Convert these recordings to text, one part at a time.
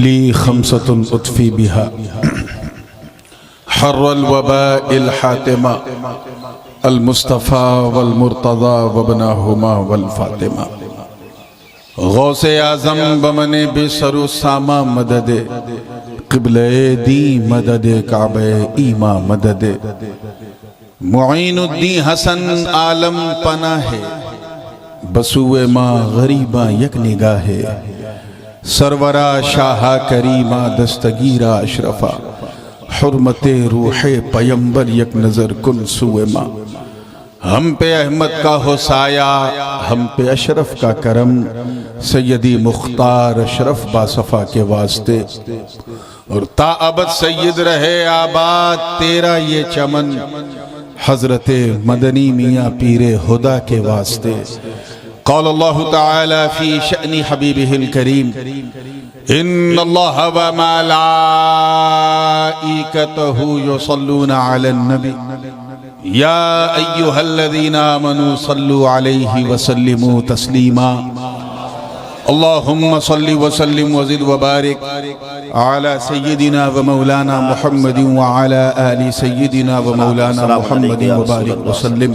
لي خمسة أطفي بها حر الوباء الحاتمة المصطفى والمرتضى وابناهما والفاطمة غوث اعظم بمن بسر ساما مدد قبل دی مدد کعبہ ایما مدد معین الدین حسن عالم پناہ بسوئے ماں غریباں یک نگاہ سرورا شاہا کریمہ دستگیرہ اشرفا حرمت روح پیمبر یک نظر کن سوئے ماں ہم پہ احمد کا ہو سایہ ہم پہ اشرف کا کرم سیدی مختار اشرف باصفا کے واسطے اور تا ابد سید رہے آباد تیرا یہ چمن حضرت مدنی میاں پیر خدا کے واسطے قال اللہ تعالی فی شأن حبیبہ الکریم ان اللہ وملائکتہ یصلون علی النبی یا ایہا الذین آمنوا صلوا علیہ وسلموا تسلیما اللہم صلی وسلم وزد وبارک علی سیدنا و مولانا محمد وعلی آل سیدنا و مولانا محمد وبارک وسلم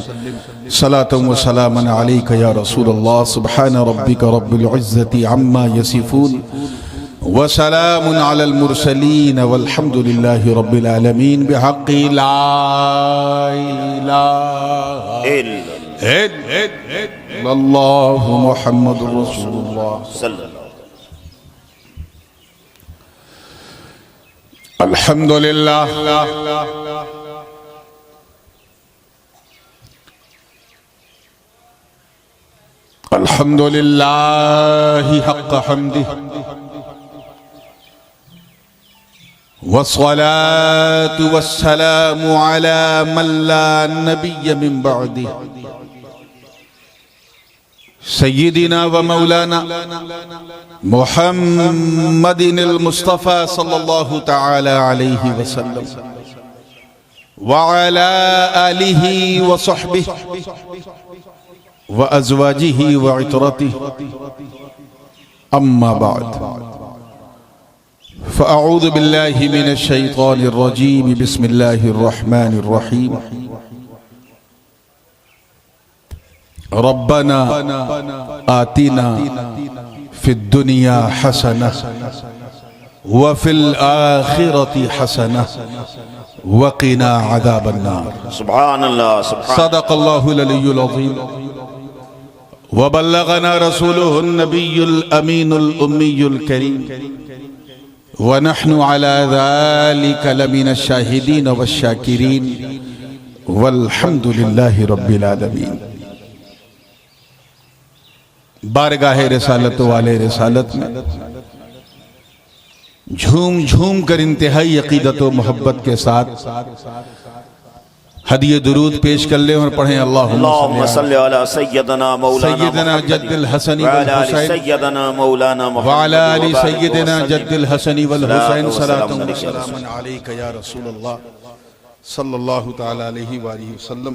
صلاة و سلاما علیک یا رسول اللہ سبحان ربک رب العزت عما یصفون وسلام علی المرسلین والحمد للہ رب العالمین بحق لا الہ الا اللہ محمد رسول اللہ صلی اللہ الحمدللہ الحمدللہ حق حمدہ والصلاة والسلام على من لا نبي من بعده سيدنا ومولانا محمد المصطفى صلى الله تعالى عليه وسلم وعلى آله وصحبه وأزواجه وعطرته أما بعد فأعوذ بالله من الشيطان الرجيم بسم الله الرحمن الرحيم ربنا آتنا في الدنيا حسنة وفي الآخرة حسنة وقنا عذاب النار سبحان الله صدق الله العلي العظيم وبلغنا رسوله النبي الأمين الأمي الكريم ونحن على ذلك لمن الشاهدين والشاكرين والحمد لله رب العالمين بارگاہ رسالت والے رسالت میں جھوم جھوم کر انتہائی عقیدت و محبت کے ساتھ ہدیہ درود پیش کر لیں اور پڑھیں اللہم صلی علی سیدنا مولانا جد الحسن وعلی سیدنا مولانا محمد وعلی آل سیدنا جد الحسن والحسین صلاة و سلام علیک یا رسول اللہ صلی اللہ تعالی علیہ وآلہ وسلم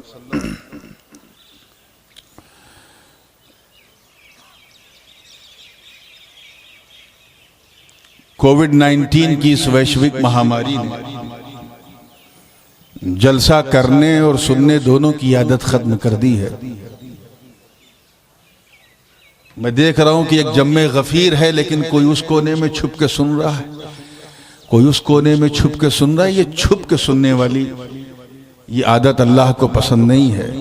کووڈ-19 کی اس ویشوک مہاماری نے جلسہ کرنے اور سننے دونوں کی عادت ختم کر دی ہے میں دیکھ رہا ہوں کہ ایک جمع غفیر ہے لیکن کوئی اس کونے میں چھپ کے سن رہا ہے کوئی اس کونے میں چھپ کے سن رہا ہے یہ چھپ کے سننے والی یہ عادت اللہ کو پسند نہیں ہے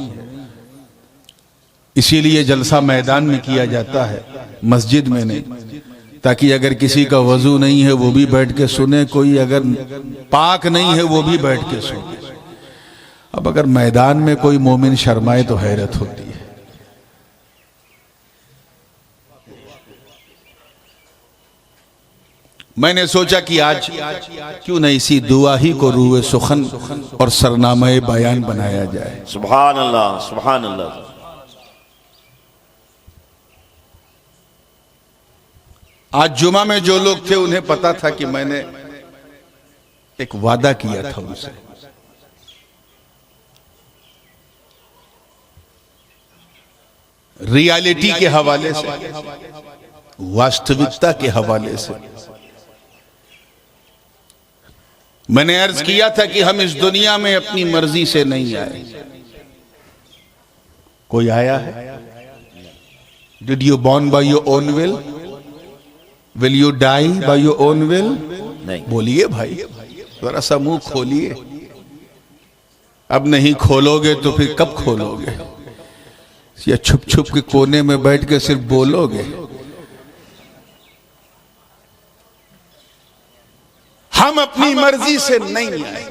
اسی لیے جلسہ میدان میں کیا جاتا ہے مسجد میں نہیں تاکہ اگر کسی کا وضو نہیں ہے وہ بھی بیٹھ کے سنے کوئی اگر پاک نہیں ہے وہ بھی بیٹھ کے سنے اب اگر میدان میں کوئی مومن شرمائے تو حیرت ہوتی ہے میں نے سوچا کہ آج کیوں نہ اسی دعا ہی کو روح سخن اور سرنامہ بیان بنایا جائے سبحان اللہ سبحان اللہ آج جمعہ میں جو لوگ تھے انہیں پتا تھا کہ میں نے ایک وعدہ کیا تھا ان سے ریالٹی کے حوالے سے واستوکتا کے حوالے سے میں نے عرض کیا تھا کہ ہم اس دنیا میں اپنی مرضی سے نہیں آئے. کوئی آیا ہے؟ Did you born by your own will? Will you die by your own will? نہیں. بولیے بھائی، ذرا سا منہ کھولیے. اب نہیں کھولو گے تو پھر کب کھولو گے؟ یا چھپ چھپ کے کونے میں بیٹھ کے صرف بولو گے؟ ہم اپنی مرضی سے نہیں آئے،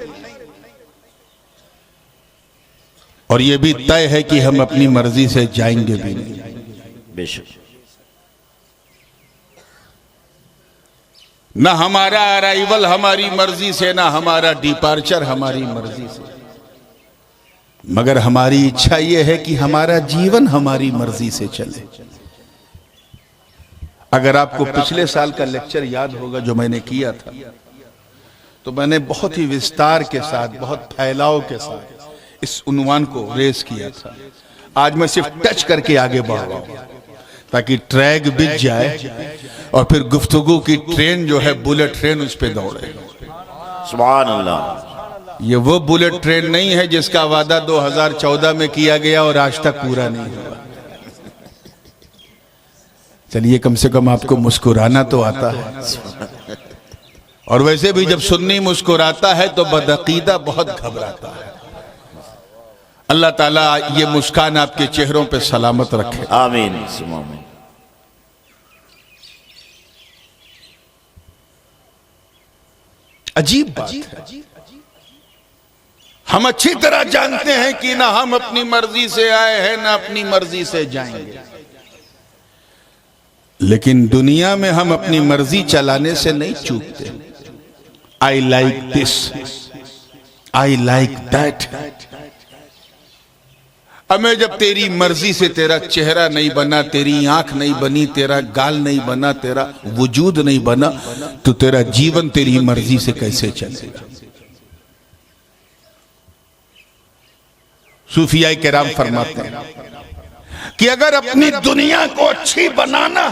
اور یہ بھی طے ہے کہ ہم اپنی مرضی سے جائیں گے بھی نہیں. بے شک. نہ ہمارا ارائیول ہماری مرضی سے، نہ ہمارا ڈیپارچر ہماری مرضی سے، مگر ہماری اچھا یہ ہے کہ ہمارا جیون ہماری مرضی سے چلے. اگر آپ کو پچھلے سال کا لیکچر یاد ہوگا جو میں نے کیا تھا، تو میں نے بہت ہی وستار کے ساتھ، بہت پھیلاؤ کے ساتھ اس عنوان کو ریز کیا تھا. آج میں صرف ٹچ کر کے آگے بڑھ رہا ہوں تاکہ ٹریک بچ جائے اور پھر گفتگو کی ٹرین جو ہے بلٹ ٹرین اس پہ دوڑے. سبحان اللہ. یہ وہ بلٹ ٹرین نہیں ہے جس کا وعدہ 2014 میں کیا گیا اور آج تک پورا نہیں ہوا. چلیے کم سے کم آپ کو مسکرانا تو آتا ہے، اور ویسے بھی جب سنی مسکراتا ہے تو بدعقیدہ بہت گھبراتا ہے. اللہ تعالیٰ یہ مسکان آپ کے چہروں پہ سلامت رکھے. آمین. آمین. عجیب بات ہے، ہم اچھی طرح جانتے ہیں کہ نہ ہم اپنی مرضی سے آئے ہیں نہ اپنی مرضی سے جائیں گے، لیکن دنیا میں ہم اپنی مرضی چلانے سے نہیں چوکتے. I like this, I like that. ہمیں جب تیری مرضی سے تیرا چہرہ نہیں بنا، تیری آنکھ نہیں بنی، تیرا گال نہیں بنا، تیرا وجود نہیں بنا، تو تیرا جیون تیری مرضی سے کیسے چلے گا؟ صوفیاء کرام فرماتے ہیں کہ اگر اپنی دنیا کو اچھی بنانا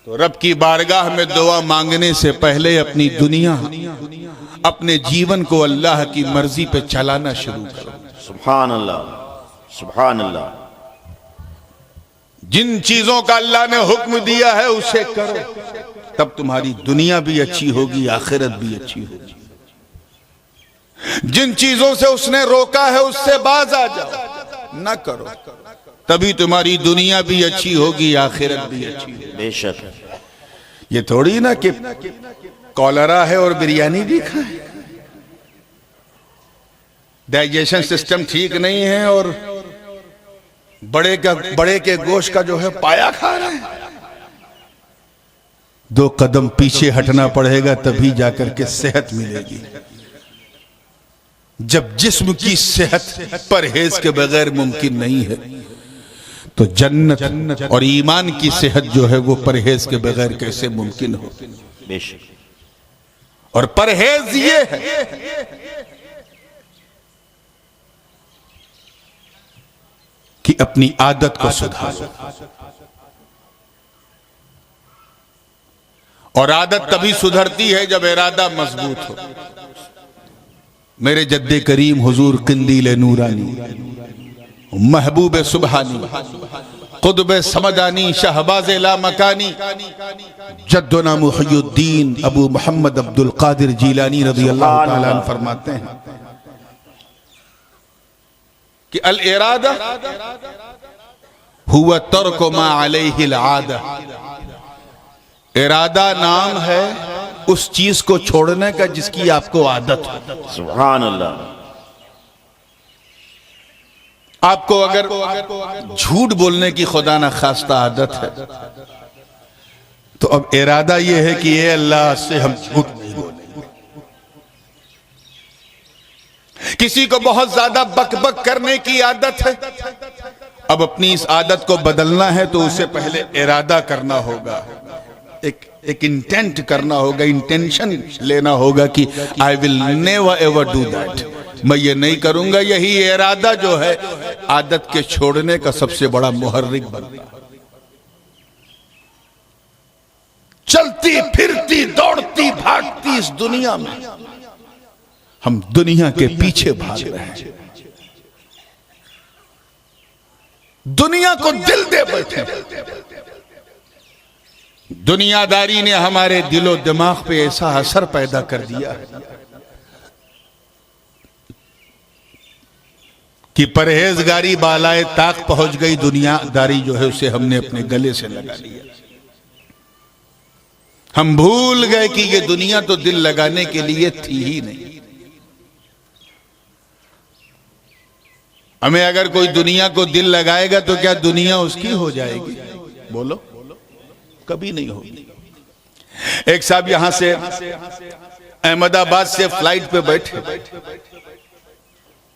تو رب کی بارگاہ میں دعا مانگنے سے پہلے اپنی دنیا، اپنے جیون کو اللہ کی مرضی پہ چلانا شروع کرو. سبحان اللہ. سبحان اللہ. جن چیزوں کا اللہ نے حکم دیا ہے اسے کرو، تب تمہاری دنیا بھی اچھی ہوگی، آخرت بھی اچھی ہوگی. جن چیزوں سے اس نے روکا ہے اس سے باز آ جاؤ، نہ کرو، تبھی تمہاری دنیا بھی اچھی ہوگی، آخرت بھی اچھی ہوگی. بے شک. یہ تھوڑی نا کہ کولرا ہے اور بریانی بھی کھائیں، ڈائجیشن سسٹم ٹھیک نہیں ہے اور بڑے کے گوشت کا جو ہے پایا کھا رہے ہیں. 2 قدم پیچھے ہٹنا پڑے گا تبھی جا کر کے صحت ملے گی. جب جسم کی صحت پرہیز کے بغیر ممکن نہیں ہے تو جنت اور ایمان کی صحت جو ہے وہ پرہیز کے بغیر کیسے ممکن ہو؟ بے شک. اور پرہیز یہ ہے کہ اپنی عادت کو سدھارو، اور عادت تبھی سدھرتی ہے جب ارادہ مضبوط ہو. میرے جد کریم حضور قندیل نورانی، محبوب سبحانی، قطب سمدانی، شہباز لا مکانی، جدنا محی الدین ابو محمد عبد القادر جیلانی رضی اللہ تعالیٰ عنہ فرماتے ہیں کہ الارادہ ہوا ترک ما علیہ العادہ. ارادہ نام ہے اس چیز کو چھوڑنے کا جس کی آپ کو عادت ہو. سبحان اللہ. آپ کو اگر جھوٹ بولنے کی خدا نہ خواستہ عادت ہے تو اب ارادہ یہ ہے کہ اے اللہ سے ہم جھوٹ نہیں بولیں. کسی کو بہت زیادہ بک بک کرنے کی عادت ہے، اب اپنی اس عادت کو بدلنا ہے تو اسے پہلے ارادہ کرنا ہوگا، ایک انٹینٹ کرنا ہوگا، انٹینشن لینا ہوگا کہ I will never ever do that. میں یہ نہیں کروں گا. یہی ارادہ جو ہے عادت کے چھوڑنے کا سب سے بڑا محرک بنتا ہے. چلتی پھرتی دوڑتی بھاگتی اس دنیا میں ہم دنیا کے پیچھے بھاگ رہے ہیں، دنیا کو دل دے بیٹھے۔ دنیا داری نے ہمارے دل و دماغ پہ ایسا اثر پیدا کر دیا ہے کہ پرہیزگاری بالائے طاق پہنچ گئی، دنیا داری جو ہے اسے ہم نے اپنے گلے سے لگا لیا۔ ہم بھول گئے کہ یہ دنیا تو دل لگانے کے لیے تھی ہی نہیں۔ ہمیں اگر کوئی دنیا کو دل لگائے گا تو کیا دنیا اس کی ہو جائے گی؟ بولو، کبھی نہیں ہوگی۔ ایک صاحب یہاں سے احمد آباد سے فلائٹ پہ بیٹھے،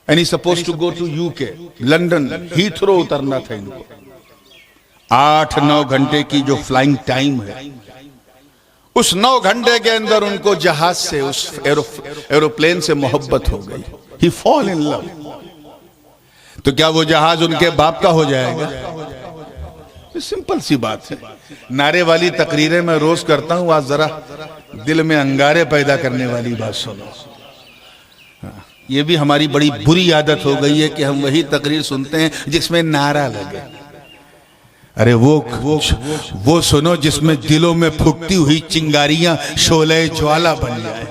and he's supposed to go to UK، London Heathrow اترنا تھا ان کو۔ 8-9 گھنٹے کی جو فلائنگ ٹائم ہے، اس 9 گھنٹے کے اندر ان کو جہاز سے، اس ایروپلین سے محبت ہو گئی۔ He fall in love۔ تو کیا وہ جہاز ان کے باپ کا ہو جائے گا؟ سمپل سی بات ہے۔ نعرے والی تقریریں میں روز کرتا ہوں، آج ذرا دل میں انگارے پیدا کرنے والی بات سنو۔ یہ بھی ہماری بڑی بری عادت ہو گئی ہے کہ ہم وہی تقریر سنتے ہیں جس میں نعرہ لگے۔ ارے وہ سنو جس میں دلوں میں پھکتی ہوئی چنگاریاں شعلہ جوالا بن جائے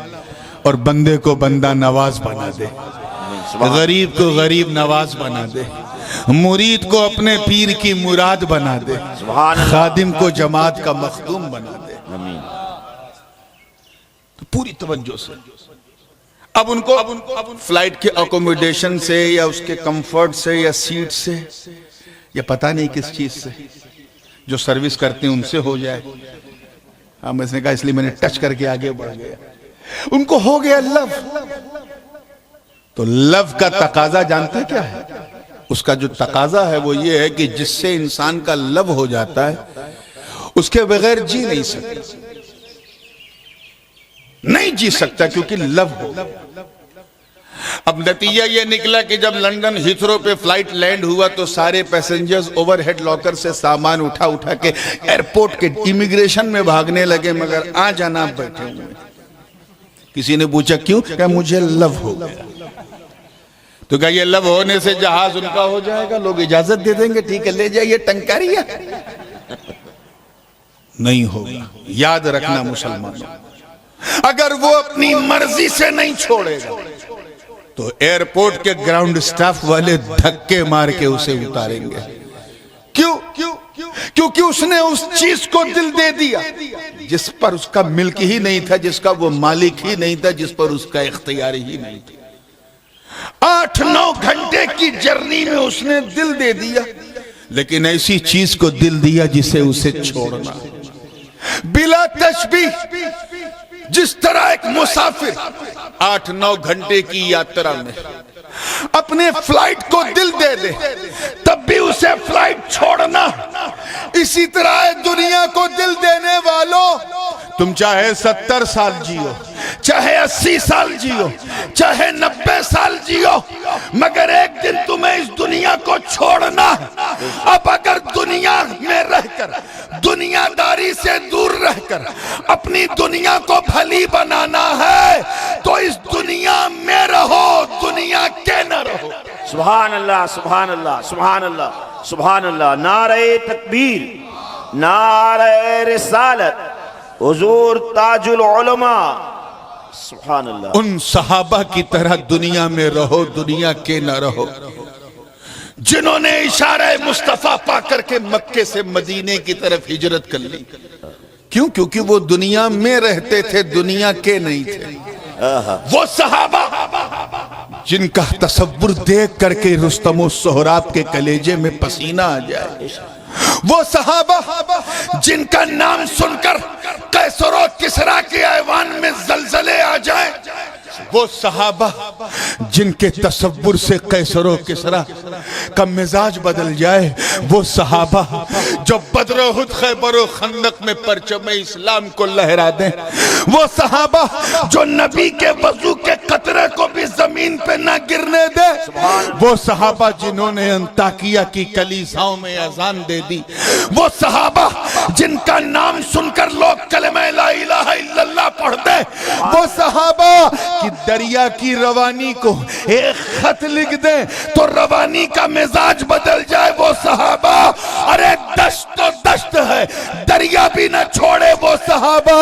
اور بندے کو بندہ نواز بنا دے، غریب کو غریب نواز بنا دے، مرید کو اپنے پیر کی مراد بنا دے، خادم کو جماعت کا مخدوم بنا دے۔ تو پوری توجہ سے اب ان کو فلائٹ کے اکوموڈیشن سے یا اس کے کمفرٹ سے یا سیٹ سے یا پتہ نہیں کس چیز سے جو سروس کرتے ہیں ان سے ہو جائے۔ ہم اس نے کہا، اس لیے میں نے ٹچ کر کے آگے بڑھ گیا۔ ان کو ہو گیا لو۔ تو لو کا تقاضا جانتے کیا ہے؟ اس کا جو تقاضا ہے وہ یہ ہے کہ جس سے انسان کا لو ہو جاتا ہے اس کے بغیر جی نہیں سکتا، نہیں جی سکتا کیونکہ لو ہو۔ اب نتیجہ یہ نکلا کہ جب لندن ہیتھرو پہ فلائٹ لینڈ ہوا تو سارے پیسنجرز اوور ہیڈ لاکر سے سامان اٹھا کے ایئرپورٹ کے امیگریشن میں بھاگنے لگے، مگر جناب بیٹھے ہوئے۔ کسی نے پوچھا کیوں؟ کہ مجھے لو ہو گیا۔ تو کہا یہ لو ہونے سے جہاز ان کا ہو جائے گا؟ لوگ اجازت دے دیں گے، ٹھیک ہے لے جائیے ٹنکاریہ۔ نہیں ہوگا۔ یاد رکھنا مسلمانوں، اگر وہ اپنی مرضی سے نہیں چھوڑے گا تو ایئرپورٹ کے گراؤنڈ سٹاف والے دھکے مار کے اسے اتاریں گے۔ کیوں؟ کیونکہ اس نے اس چیز کو دل دے دیا جس پر اس کا ملک ہی نہیں تھا، جس کا وہ مالک ہی نہیں تھا، جس پر اس کا اختیار ہی نہیں تھا۔ 8-9 گھنٹے کی جرنی میں اس نے دل دے دیا، لیکن ایسی چیز کو دل دیا جسے اسے چھوڑنا بلا تشبیہ۔ جس طرح ایک مسافر 8-9 گھنٹے کی یاترا میں اپنے فلائٹ کو دل دے دے تب بھی اسے فلائٹ چھوڑنا، اسی طرح دنیا کو دل دینے والوں، تم چاہے 70 سال جیو، چاہے 80 سال جیو، چاہے 90 سال جیو، مگر ایک دن تمہیں اس دنیا کو چھوڑنا۔ اب اگر دنیا میں رہ کر، دنیا داری سے دور رہ کر اپنی دنیا کو بھلی بنانا ہے تو اس دنیا میں رہو، دنیا کے نہ رہو۔ سبحان اللہ، سبحان اللہ، سبحان اللہ، سبحان اللہ۔ نعرہ تکبیر، نعرہ رسالت، حضور تاج العلماء، سبحان اللہ۔ ان صحابہ کی طرح دنیا میں رہو، دنیا کے نہ رہو، جنہوں نے اشارہ مصطفیٰ پا کر کے مکے سے مدینے کی طرف ہجرت کر لی۔ کیوں؟ کیونکہ وہ دنیا میں رہتے تھے، دنیا کے نہیں تھے۔ وہ صحابہ جن کا تصور دیکھ کر کے رستم و سہراب کے کلیجے میں پسینہ آ جائے، وہ صحابہ جن کا نام سن کر قیصر و کسریٰ کے ایوان میں زلزلے آ جائیں، وہ صحابہ جن کے تصور سے قیصر و کسریٰ کا مزاج بدل جائے، وہ صحابہ جو بدر و احد خیبر و خندق میں پرچم اسلام کو لہرا دیں، وہ صحابہ جو نبی کے وضو کے قطرے کو بھی زمین پہ نہ گرنے دے، وہ صحابہ جنہوں نے انطاکیہ کی کلیساؤں میں اذان دے دی، وہ صحابہ جن کا نام سن کر لوگ کلمہ لا الہ الا اللہ پڑھ دیں، وہ صحابہ کی دریا کی روانی کو ایک خط لکھ دیں تو روانی کا مزاج بدل جائے، وہ صحابہ ارے دشت تو دشت ہے دریا بھی نہ چھوڑے، وہ صحابہ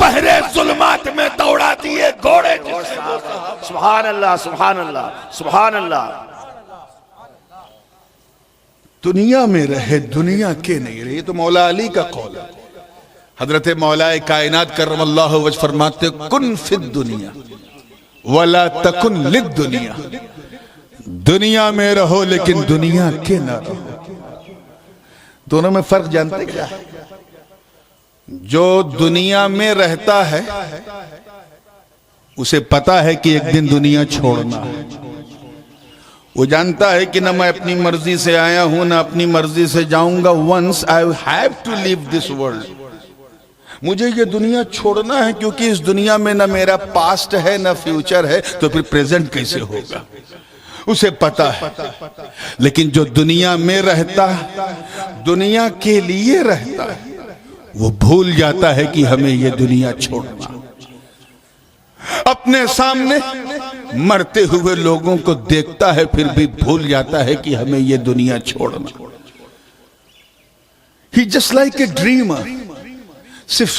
بحر ظلمات میں دوڑا دیے گھوڑے جسے، وہ صحابہ سبحان اللہ سبحان اللہ سبحان اللہ۔ دنیا میں رہے دنیا کے نہیں رہے، یہ تو مولا علی کا قول ہے۔ حضرت مولا کائنات کرم اللہ وجہ فرماتے کن فی الدنیا ولا تکن للدنیا، دنیا میں رہو لیکن دنیا کے نہ رہو۔ دونوں میں فرق جانتے کیا ہے؟ جو دنیا میں رہتا ہے اسے پتا ہے کہ ایک دن دنیا چھوڑنا ہے، وہ جانتا ہے کہ نہ میں اپنی مرضی سے آیا ہوں نہ اپنی مرضی سے جاؤں گا، once I have to leave this world، مجھے یہ دنیا چھوڑنا ہے، کیونکہ اس دنیا میں نہ میرا پاسٹ ہے نہ فیوچر ہے، تو پھر پریزنٹ کیسے ہوگا، اسے پتا ہے۔ لیکن جو دنیا میں رہتا ہے، دنیا کے لیے رہتا ہے، وہ بھول جاتا ہے کہ ہمیں یہ دنیا چھوڑنا۔ اپنے سامنے مرتے ہوئے لوگوں کو دیکھتا ہے پھر بھی بھول جاتا ہے کہ ہمیں یہ دنیا چھوڑنا۔ He just like a dreamer، صرف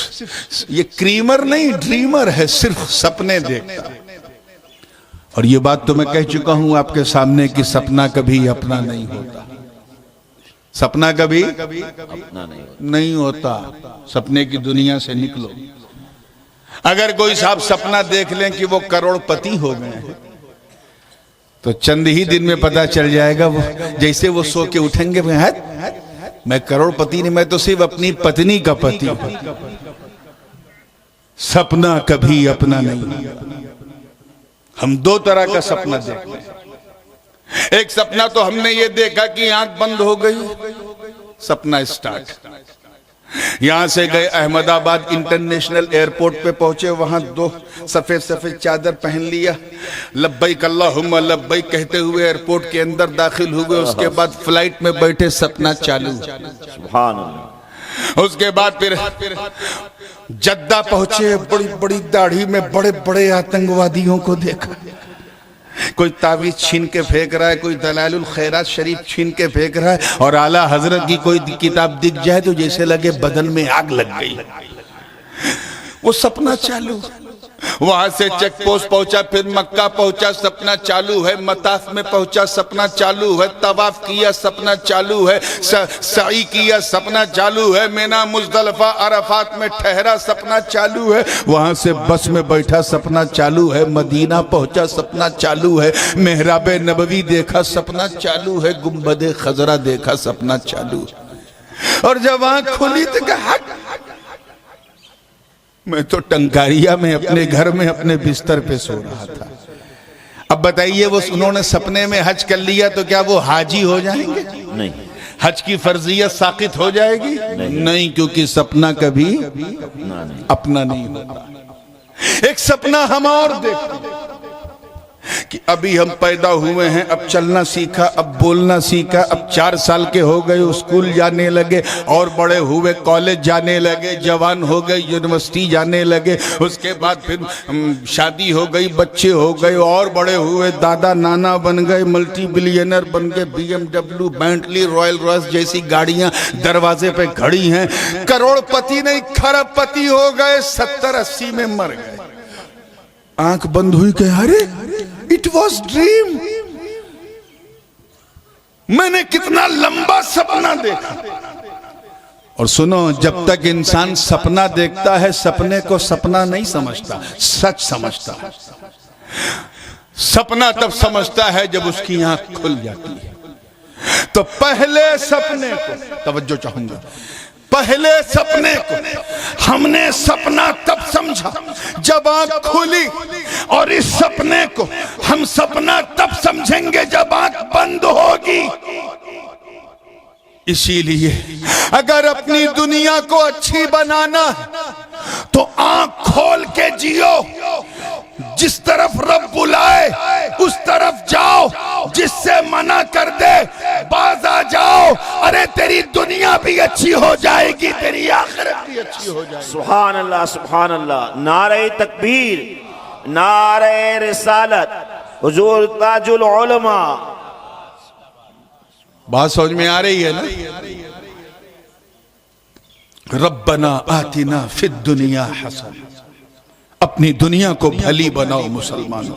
یہ کریمر نہیں ڈریمر ہے، صرف سپنے دیکھتا ہے۔ اور یہ بات تو میں کہہ چکا ہوں آپ کے سامنے کہ سپنا کبھی اپنا نہیں ہوتا، سپنا کبھی اپنا نہیں ہوتا۔ سپنے کی دنیا سے نکلو۔ اگر کوئی صاحب سپنا دیکھ لیں کہ وہ کروڑ پتی ہو گئے ہیں تو چند ہی دن میں پتا چل جائے گا، وہ جیسے وہ سو کے اٹھیں گے میں کروڑ پتی نہیں، میں تو صرف اپنی پتنی کا پتی ہوں۔ سپنا کبھی اپنا نہیں۔ ہم دو طرح کا سپنا دیکھتے ہیں۔ ایک سپنا تو ہم نے یہ دیکھا کہ آنکھ بند ہو گئی، سپنا اسٹارٹ۔ یہاں سے گئے احمد آباد انٹرنیشنل ایئرپورٹ پہ پہنچے، وہاں دو سفید سفید چادر پہن لیا، لبیک اللہم لبیک کہتے ہوئے ایئرپورٹ کے اندر داخل ہوئے۔ اس کے بعد فلائٹ میں بیٹھے، سپنا چالو، سبحان اللہ۔ اس کے بعد پھر جدہ پہنچے، بڑی بڑی داڑھی میں بڑے بڑے آتنکوادیوں کو دیکھا، کوئی تعویذ چھین کے پھینک رہا ہے، کوئی دلائل الخیرات شریف چھین کے پھینک رہا ہے، اور اعلیٰ حضرت کی کوئی کتاب دکھ جائے تو جیسے لگے بدن میں آگ لگ گئی۔ وہ سپنا چالو۔ وہاں سے چیک پوسٹ پہنچا، پھر مکہ پہنچا، سپنا چالو ہے، مطاف میں پہنچا، سپنا چالو ہے، طواف کیا، سپنا چالو ہے، سعی کیا، سپنا چالو ہے، مینا مزدلفہ عرفات میں ٹھہرا، سپنا چالو ہے، وہاں سے بس میں بیٹھا، سپنا چالو ہے، مدینہ پہنچا، سپنا چالو ہے، محراب نبوی دیکھا، سپنا چالو ہے، گنبد خضرا دیکھا، سپنا چالو ہے۔ اور جب آنکھ کھلی تو کہا میں تو ٹنکاریہ میں اپنے گھر میں اپنے بستر پہ سو رہا تھا۔ اب بتائیے وہ انہوں نے سپنے میں حج کر لیا تو کیا وہ حاجی ہو جائیں گے؟ نہیں۔ حج کی فرضیت ساقط ہو جائے گی؟ نہیں، کیونکہ سپنا کبھی اپنا نہیں ہوتا۔ ایک سپنا ہم اور دیکھتے ہیں کہ ابھی ہم پیدا ہوئے ہیں، اب چلنا سیکھا، اب بولنا سیکھا، اب 4 سال کے ہو گئے، اسکول جانے لگے، اور بڑے ہوئے کالج جانے لگے، جوان ہو گئے یونیورسٹی جانے لگے، اس کے بعد پھر شادی ہو گئی، بچے ہو گئے، اور بڑے ہوئے، دادا نانا بن گئے، ملٹی بلینر بن گئے، BMW بینٹلی رائل رائس جیسی گاڑیاں دروازے پہ کھڑی ہیں، کروڑ پتی نہیں کھرب پتی ہو گئے، 70-80 میں مر گئے۔ آنکھ بند ہوئی کہ ارے It was dream، میں نے کتنا لمبا سپنا دیکھا۔ اور سنو، جب تک انسان سپنا دیکھتا ہے سپنے کو سپنا نہیں سمجھتا، سچ سمجھتا ہے۔ سپنا تب سمجھتا ہے جب اس کی آنکھ کھل جاتی ہے۔ تو پہلے سپنے کو توجہ چاہوں گا، پہلے سپنے کو ہم نے سپنا تب سمجھا جب آنکھ کھلی اور اس سپنے کو ہم سپنا تب سمجھیں گے جب آنکھ بند ہوگی. اسی لیے اگر اپنی دنیا کو اچھی بنانا تو آنکھ کھول کے جیو. جس طرف رب بلائے اس طرف جاؤ، جس سے منع کر دے باز آ جاؤ. ارے تیری دنیا بھی اچھی ہو جائے گی، تیری آخرت بھی اچھی ہو جائے گی. سبحان اللہ سبحان اللہ. نعرہ تکبیر، نعرہ رسالت، حضور تاج العلماء. بات سمجھ میں آ رہی ہے نا؟ ربنا آتنا فی الدنیا حسنہ. اپنی دنیا کو بھلی بناؤ مسلمانوں.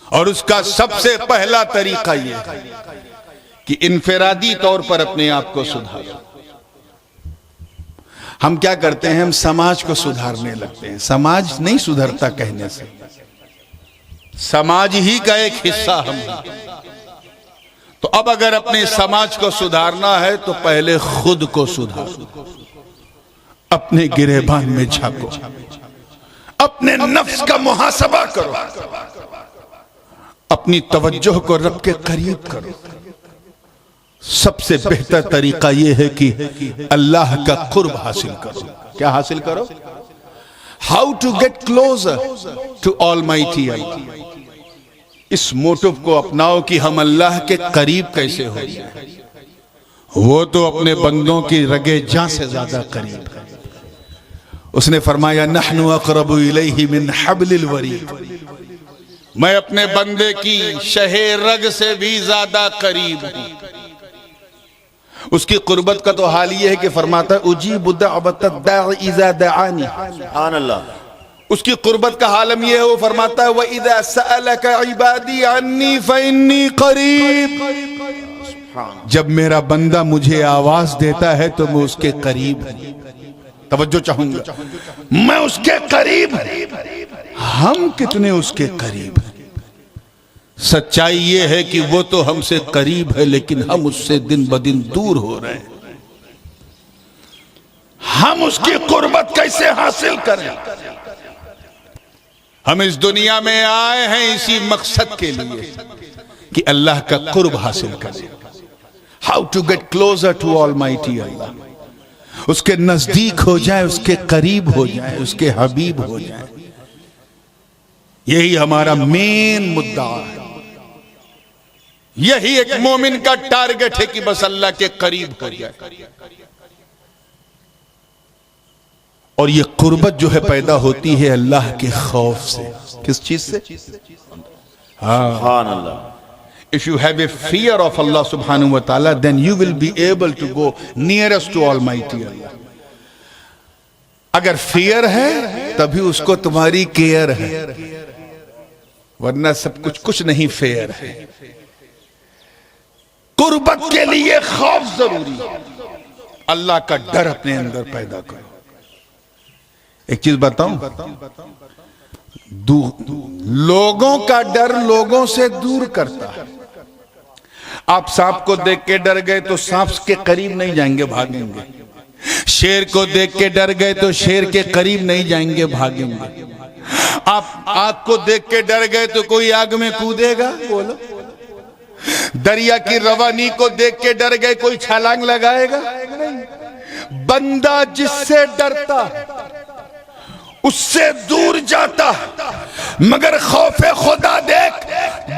اور اس کا سب سے پہلا طریقہ یہ ہے کہ انفرادی طور پر اپنے آپ کو سدھارو. ہم کیا کرتے ہیں؟ ہم سماج کو سدھارنے لگتے ہیں. سماج نہیں سدھرتا کہنے سے، سماج ہی کا ایک حصہ ہم ہیں. تو اب اگر اپنے سماج کو سدھارنا ہے تو پہلے خود کو سدھارو. اپنے گریبان میں جھانکو، اپنے نفس کا محاسبہ کرو، اپنی توجہ کو رب کے قریب کرو. سب سے بہتر طریقہ یہ ہے کہ اللہ کا قرب حاصل کرو. کیا حاصل کرو؟ How to get closer to Almighty Allah. اس موٹو کو اپناؤ کہ ہم اللہ کے قریب کیسے ہو جائیں. وہ تو اپنے بندوں کی رگے جاں سے زیادہ قریب ہے. اس نے فرمایا نحن اقرب الیہ من حبل الورید. میں اپنے بندے کی شہ رگ سے بھی زیادہ قریب ہوں. اس کی قربت کا تو حال یہ ہے کہ فرماتا ہے اجیب دعوت الداع اذا دعانی. سبحان اللہ. اس کی قربت کا حالم یہ ہے، وہ فرماتا ہے وَإِذَا سَأَلَكَ عِبَادِي عَنِّي فَإِنِّي قَرِيب. جب میرا بندہ مجھے آواز دیتا ہے تو میں اس کے قریب ہوں. توجہ چاہوں گا، میں اس کے قریب ہوں. ہم کتنے اس کے قریب ہیں؟ سچائی یہ ہے کہ وہ تو ہم سے قریب ہے لیکن ہم اس سے دن بدن دور ہو رہے ہیں. ہم اس کی قربت کیسے حاصل کریں؟ ہم اس دنیا میں آئے ہیں اسی مقصد کے لیے کہ اللہ کا قرب حاصل کریں. How to get closer to Almighty Allah. اس کے نزدیک ہو جائے، اس کے قریب ہو جائے، اس کے حبیب ہو جائے. یہی ہمارا مین مدعا ہے. یہی ایک مومن کا ٹارگٹ ہے کہ بس اللہ کے قریب ہو جائے. اور یہ قربت جو ہے پیدا ہوتی ہے اللہ کے خوف سے. کس چیز سے؟ سبحان اللہ. If you have a fear of Allah subhanahu wa ta'ala, then you will be able to go nearest to Almighty Allah. اگر fear ہے تبھی اس کو تمہاری care ہے، ورنہ سب کچھ نہیں fair ہے. قربت کے لیے خوف ضروری ہے. اللہ کا ڈر اپنے اندر پیدا کرو. ایک چیز بتاؤں، لوگوں کا ڈر لوگوں سے دور کرتا ہے. آپ سانپ کو دیکھ کے ڈر گئے تو سانپ کے قریب نہیں جائیں گے، بھاگیں گے. شیر کو دیکھ کے ڈر گئے تو شیر کے قریب نہیں جائیں گے، بھاگیں گے. آپ آگ کو دیکھ کے ڈر گئے تو کوئی آگ میں کودے گا؟ بولو. دریا کی روانی کو دیکھ کے ڈر گئے کوئی چھلانگ لگائے گا؟ بندہ جس سے ڈرتا اس سے دور جاتا. مگر خوف خدا دیکھ،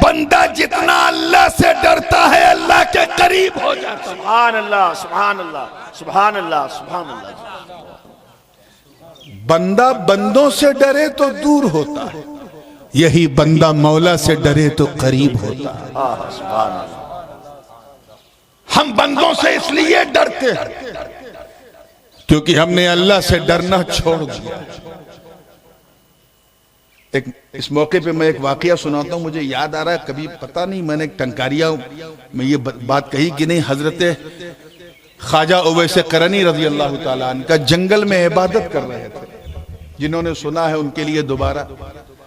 بندہ جتنا اللہ سے ڈرتا ہے اللہ کے قریب ہو جاتا. سبحان اللہ سبحان اللہ سبحان اللہ سبحان اللہ. بندہ بندوں سے ڈرے تو دور ہوتا ہے، یہی بندہ مولا سے ڈرے تو قریب ہوتا ہے. سبحان اللہ. ہم بندوں سے اس لیے ڈرتے ہیں کیونکہ ہم نے اللہ سے ڈرنا چھوڑ دیا. اس موقع پہ میں ایک واقعہ سناتا ہوں، مجھے یاد آ رہا ہے. کبھی پتہ نہیں میں نے ٹنکاریا میں یہ بات کہی کہ نہیں، حضرت خواجہ اویس قرنی رضی اللہ تعالیٰ عنہ کا جنگل میں عبادت کر رہے تھے. جنہوں نے سنا ہے ان کے لیے دوبارہ،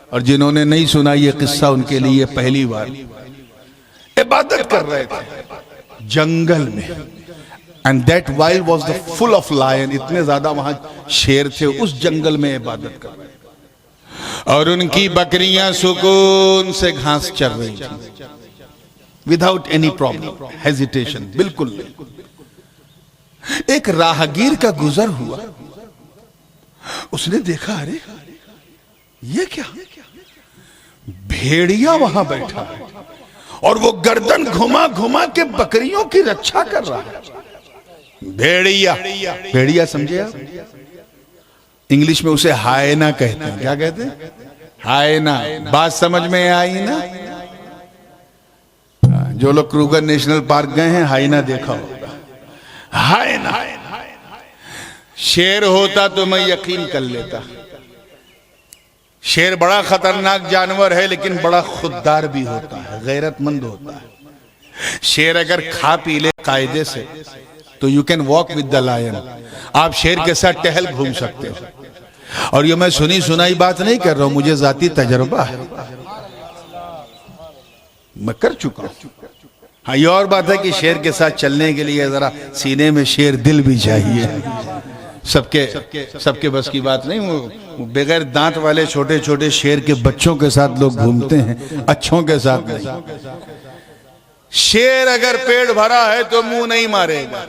اور جنہوں نے نہیں سنا یہ قصہ ان کے لیے پہلی بار. عبادت کر رہے تھے جنگل میں. And that wild was the full of lion. اتنے زیادہ وہاں شیر تھے. اس جنگل میں عبادت کر رہے. اور ان کی بکریاں سکون سے گھاس چر رہی تھیں وداؤٹ اینی پرابلم ہیزیٹیشن، بالکل نہیں۔ ایک راہگیر کا گزر ہوا، اس نے دیکھا ارے یہ کیا، بھیڑیا وہاں بیٹھا ہے اور وہ گردن گھما گھما کے بکریوں کی رکشا کر رہا ہے۔ بھیڑیا، بھیڑیا سمجھے آپ؟ انگلش میں اسے ہائنا کہتے ہیں۔ کیا کہتے ہیں؟ ہائنا۔ بات سمجھ میں آئی نا؟ جو لوگ کروگر نیشنل پارک گئے ہیں ہائنا دیکھا ہوگا۔ ہائنا شیر ہوتا تو میں یقین کر لیتا۔ شیر بڑا خطرناک جانور ہے لیکن بڑا خوددار بھی ہوتا ہے، غیرت مند ہوتا ہے۔ شیر اگر کھا پی لے قاعدے سے تو you can walk with the lion، آپ شیر کے ساتھ ٹہل گھوم سکتے ہو۔ اور یہ میں سنی سنائی بات نہیں کر رہا ہوں، مجھے ذاتی تجربہ ہے، میں کر چکا ہوں۔ ہاں یہ اور بات ہے کہ شیر کے ساتھ چلنے کے لیے ذرا سینے میں شیر دل بھی چاہیے، سب کے بس کی بات نہیں۔ وہ بغیر دانت والے چھوٹے چھوٹے شیر کے بچوں کے ساتھ لوگ گھومتے ہیں، اچھوں کے ساتھ نہیں۔ شیر اگر پیٹ بھرا ہے تو منہ نہیں مارے گا،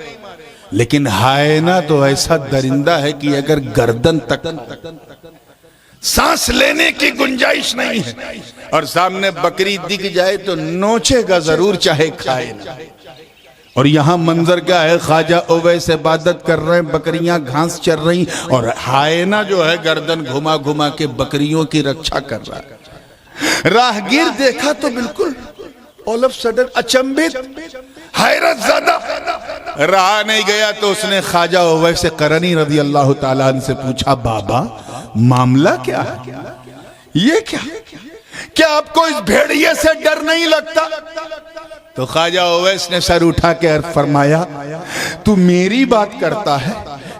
لیکن ہائنا تو ایسا درندہ ہے کہ اگر گردن تک سانس لینے کی گنجائش نہیں ہے اور سامنے بکری دکھ جائے تو نوچے گا ضرور، چاہے کھائے نہ۔ اور یہاں منظر کیا ہے؟ خواجہ اویس عبادت کر رہے ہیں، بکریاں گھاس چر رہی، اور ہائنا جو ہے گردن گھما گھما کے بکریوں کی رکشا کر رہا ہے۔ راہگیر دیکھا تو بالکل all of sudden اچنبھت، حیرت زدہ، رہا نہیں گیا تو اس نے خواجہ اویس قرنی رضی اللہ تعالیٰ عنہ سے پوچھا، بابا معاملہ کیا ہے؟ یہ کیا آپ کو اس بھیڑیے سے ڈر نہیں لگتا؟ تو خواجہ اویس نے سر اٹھا کے فرمایا، تو میری بات کرتا ہے،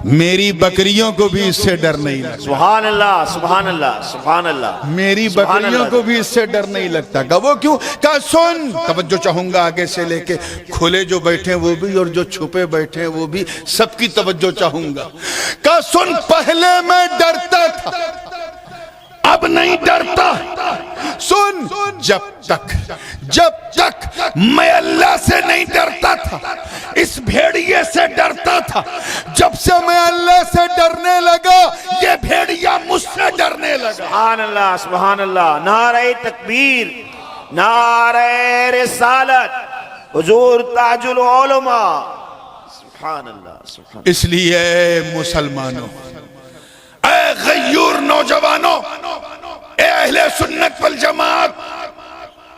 میری بکریوں کو بھی اس سے ڈر نہیں لگتا۔ سبحان اللہ، سبحان اللہ، سبحان اللہ۔ میری بکریوں کو بھی اس سے ڈر نہیں لگتا۔ کہا وہ کیوں؟ کہا سن، توجہ چاہوں گا آگے سے لے کے کھلے جو بیٹھے ہیں وہ بھی اور جو چھپے بیٹھے ہیں وہ بھی، سب کی توجہ چاہوں گا۔ کہا سن، پہلے میں ڈرتا تھا، اب نہیں ڈرتا۔ سن، جب تک میں اللہ سے نہیں ڈرتا تھا، اس بھیڑیے سے ڈرتا تھا، جب سے میں اللہ سے ڈرنے لگا یہ بھیڑیا مجھ سے ڈرنے لگا۔ سبحان اللہ، سبحان اللہ۔ نعرہ تکبیر، نعرہ رسالت، حضور تاج العلماء۔ سبحان اللہ، سبحان اللہ۔ اس لیے اے مسلمانوں، اے غیور نوجوانوں، اے اہل سنت والجماعت،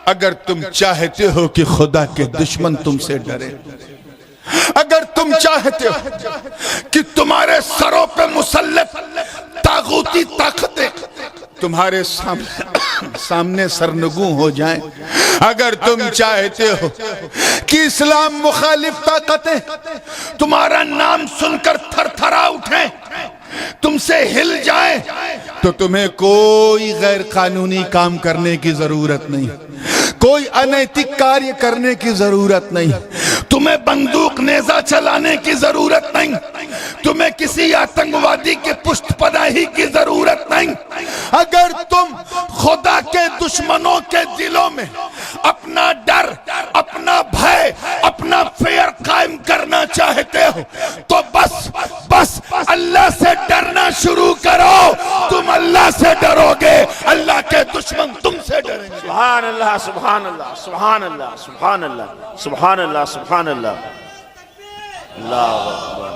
اگر تم چاہتے ہو کہ خدا کے دشمن تم سے ڈرے، اگر تم چاہتے ہو کہ تمہارے سروں پہ مسلط طاغوتی طاقتیں تمہارے سامنے سرنگوں ہو جائیں، اگر تم چاہتے ہو کہ اسلام مخالف طاقتیں تمہارا نام سن کر تھر تھرا اٹھیں، تم سے ہل جائیں، تو تمہیں کوئی غیر قانونی کام کرنے کی ضرورت نہیں، کوئی انیتک کاریہ کرنے کی ضرورت نہیں، تمہیں بندوق نیزہ چلانے کی ضرورت نہیں، تمہیں کسی آتنکوادی کے پشت پناہی کی ضرورت نہیں۔ اگر تم خدا کے دشمنوں کے دلوں میں اپنا ڈر، اپنا بھے، اپنا فیر قائم کرنا چاہتے ہو تو بس اللہ سے ڈرنا شروع کرو، تم اللہ سے ڈرو گے، اللہ کے دشمن تم سے ڈریں گے۔ سبحان اللہ، سبحان اللہ، سبحان اللہ، سبحان اللہ، سبحان اللہ، سبحان اللہ۔ اللہ اکبر۔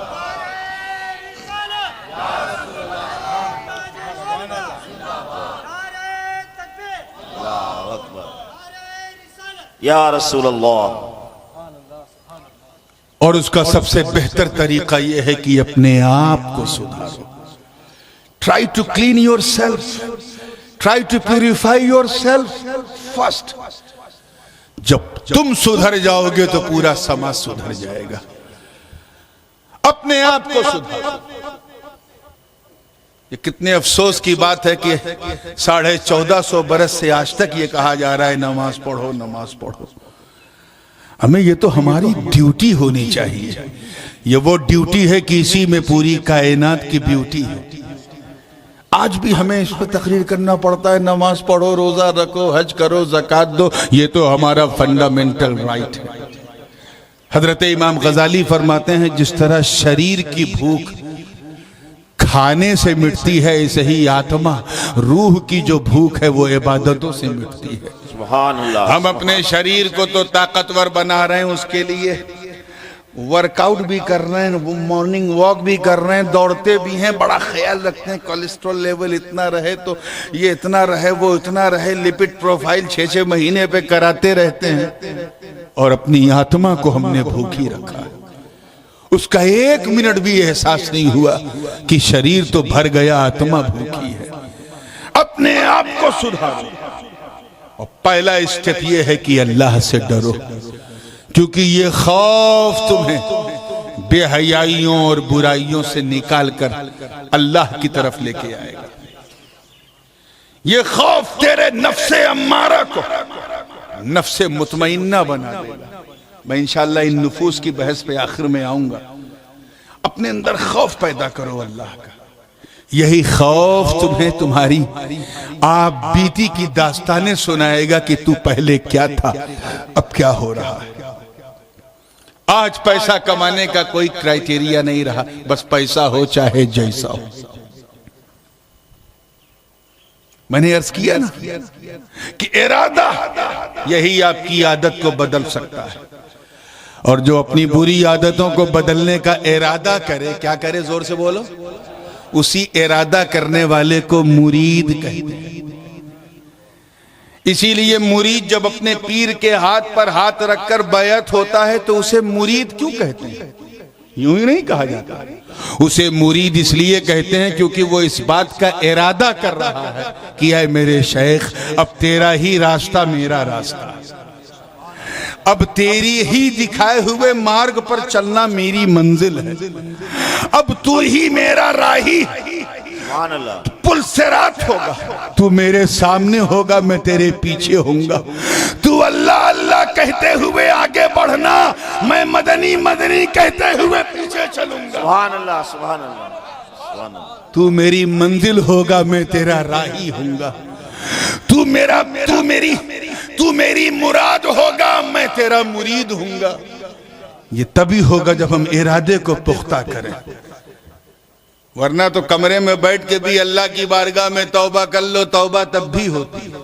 اللہ اکبر۔ یا رسول اللہ۔ اور اس کا سب سے بہتر طریقہ یہ ہے کہ اپنے آپ کو سدھارو۔ Try to clean yourself. Try to purify yourself first. جب تم سدھر جاؤ گے تو پورا سماج سدھر جائے گا۔ اپنے آپ کو سدھارو۔ یہ کتنے افسوس کی بات ہے کہ 1450 برس سے آج تک یہ کہا جا رہا ہے نماز پڑھو، نماز پڑھو۔ ہمیں یہ تو ہماری ڈیوٹی ہونی چاہیے، یہ وہ ڈیوٹی ہے کہ اسی میں پوری کائنات کی بیوٹی ہے۔ آج بھی ہمیں اس پہ تقریر کرنا پڑتا ہے، نماز پڑھو، روزہ رکھو، حج کرو، زکوٰۃ دو، یہ تو ہمارا فنڈامنٹل رائٹ ہے۔ حضرت امام غزالی فرماتے ہیں جس طرح شریر کی بھوک کھانے سے مٹتی ہے، ایسے ہی آتما روح کی جو بھوک ہے وہ عبادتوں سے مٹتی ہے۔ سبحان اللہ۔ ہم اپنے شریر کو تو طاقتور بنا رہے ہیں، اس کے لیے ورک آؤٹ بھی کر رہے ہیں، مارننگ واک بھی کر رہے ہیں، دوڑتے بھی ہیں، بڑا خیال رکھتے ہیں کولیسٹرول لیول اتنا رہے تو یہ اتنا رہے، وہ اتنا رہے، لپڈ پروفائل 6 مہینے پہ کراتے رہتے ہیں، اور اپنی آتما کو ہم نے بھوکی رکھا ہے۔ اس کا 1 منٹ بھی احساس نہیں ہوا کہ شریر تو بھر گیا، آتما بھوکی ہے۔ اپنے آپ کو سدھارو، اور پہلا اسٹیپ یہ ہے کہ اللہ سے ڈرو، کیونکہ یہ خوف تمہیں بے حیائیوں اور برائیوں سے نکال کر اللہ کی طرف لے کے آئے گا۔ یہ خوف تیرے نفس امارہ کو نفس مطمئنہ بنا دے گا۔ میں انشاءاللہ ان نفوس کی بحث پہ آخر میں آؤں گا۔ اپنے اندر خوف پیدا کرو اللہ کا، یہی خوف تمہیں تمہاری آپ بیتی کی داستانیں سنائے گا کہ تو پہلے کیا تھا، اب کیا ہو رہا ہے۔ آج پیسہ کمانے کا کوئی کرائیٹیریا نہیں رہا، بس پیسہ ہو چاہے جیسا ہو۔ میں نے عرض کیا نا کہ ارادہ یہی آپ کی عادت کو بدل سکتا ہے، اور جو اپنی بری عادتوں کو بدلنے کا ارادہ کرے، کیا کرے، زور سے بولو، اسی ارادہ کرنے والے کو مرید کہتے ہیں۔ اسی لیے مرید جب اپنے پیر کے ہاتھ پر ہاتھ رکھ کر بیعت ہوتا ہے تو اسے مرید کیوں کہتے ہیں؟ یوں ہی نہیں کہا جاتا، اسے مرید اس لیے کہتے ہیں کیونکہ وہ اس بات کا ارادہ کر رہا ہے کہ اے میرے شیخ، اب تیرا ہی راستہ میرا راستہ، اب تیری ہی دکھائے ہوئے مارگ پر چلنا میری منزل ہے، اب تو ہی میرا راہی، سبحان اللہ، پل صراط ہوگا، تو میرے سامنے ہوگا، میں تیرے پیچھے ہوں گا، تو اللہ اللہ کہتے ہوئے آگے بڑھنا، میں مدنی مدنی کہتے ہوئے پیچھے چلوں گا۔ سبحان اللہ، سبحان اللہ، سبحان اللہ۔ تو میری منزل ہوگا، میں تیرا راہی ہوں گا، تو میری مراد ہوگا، میں تیرا مرید ہوں گا۔ یہ تبھی ہوگا جب ہم ارادے کو پختہ کریں، ورنہ تو کمرے میں بیٹھ کے بھی اللہ کی بارگاہ میں توبہ کر لو، توبہ تب بھی ہوتی ہے،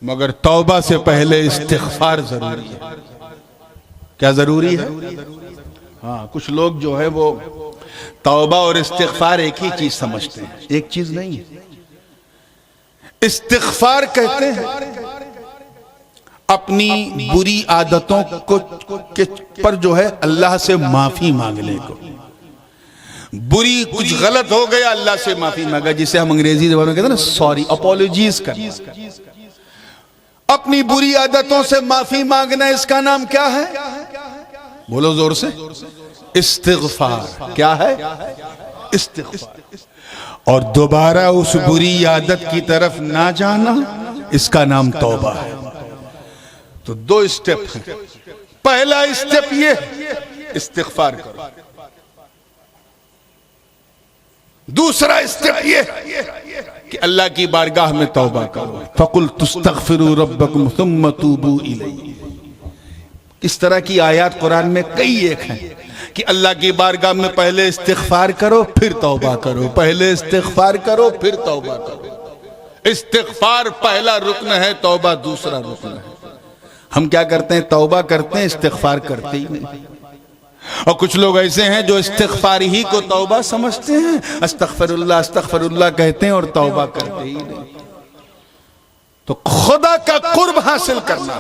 مگر توبہ سے پہلے استغفار ضروری ہے۔ کیا ضروری ہے؟ ہاں، کچھ لوگ جو ہے وہ توبہ اور استغفار ایک ہی چیز سمجھتے ہیں، ایک چیز نہیں ہے۔ استغفار کہتے ہیں اپنی بری عادتوں پر جو ہے اللہ سے معافی مانگنے کو، بری کچھ غلط ہو گیا اللہ سے معافی مانگا، جسے ہم انگریزی زبان میں کہتے ہیں نا سوری، اپولوجیز کرنا، اپنی بری عادتوں سے معافی مانگنا، اس کا نام کیا ہے؟ بولو زور سے، استغفار۔ کیا ہے؟ استغفار۔ اور دوبارہ اس بری عادت کی طرف نہ جانا، اس کا نام توبہ ہے۔ تو 2 اسٹیپ ہیں، پہلا اسٹیپ یہ استغفار کرو، دوسرا اسٹیپ یہ کہ اللہ کی بارگاہ میں توبہ کرو، فَقُلْتُ اسْتَغْفِرُوا رَبَّكُمْ ثُمَّ تُوبُوا إِلَيْهِ۔ اس طرح کی آیات قرآن میں کئی ایک ہیں کہ اللہ کی بارگاہ میں پہلے استغفار کرو پھر توبہ کرو، پہلے استغفار کرو پھر توبہ کرو۔ استغفار پہلا رکن ہے، توبہ دوسرا رکن ہے۔ ہم کیا کرتے ہیں؟ توبہ کرتے ہیں، استغفار کرتے ہی نہیں۔ اور کچھ لوگ ایسے ہیں جو استغفار ہی کو توبہ سمجھتے ہیں، استغفر اللہ کہتے ہیں اور توبہ کرتے ہی نہیں۔ تو خدا کا قرب حاصل کرنا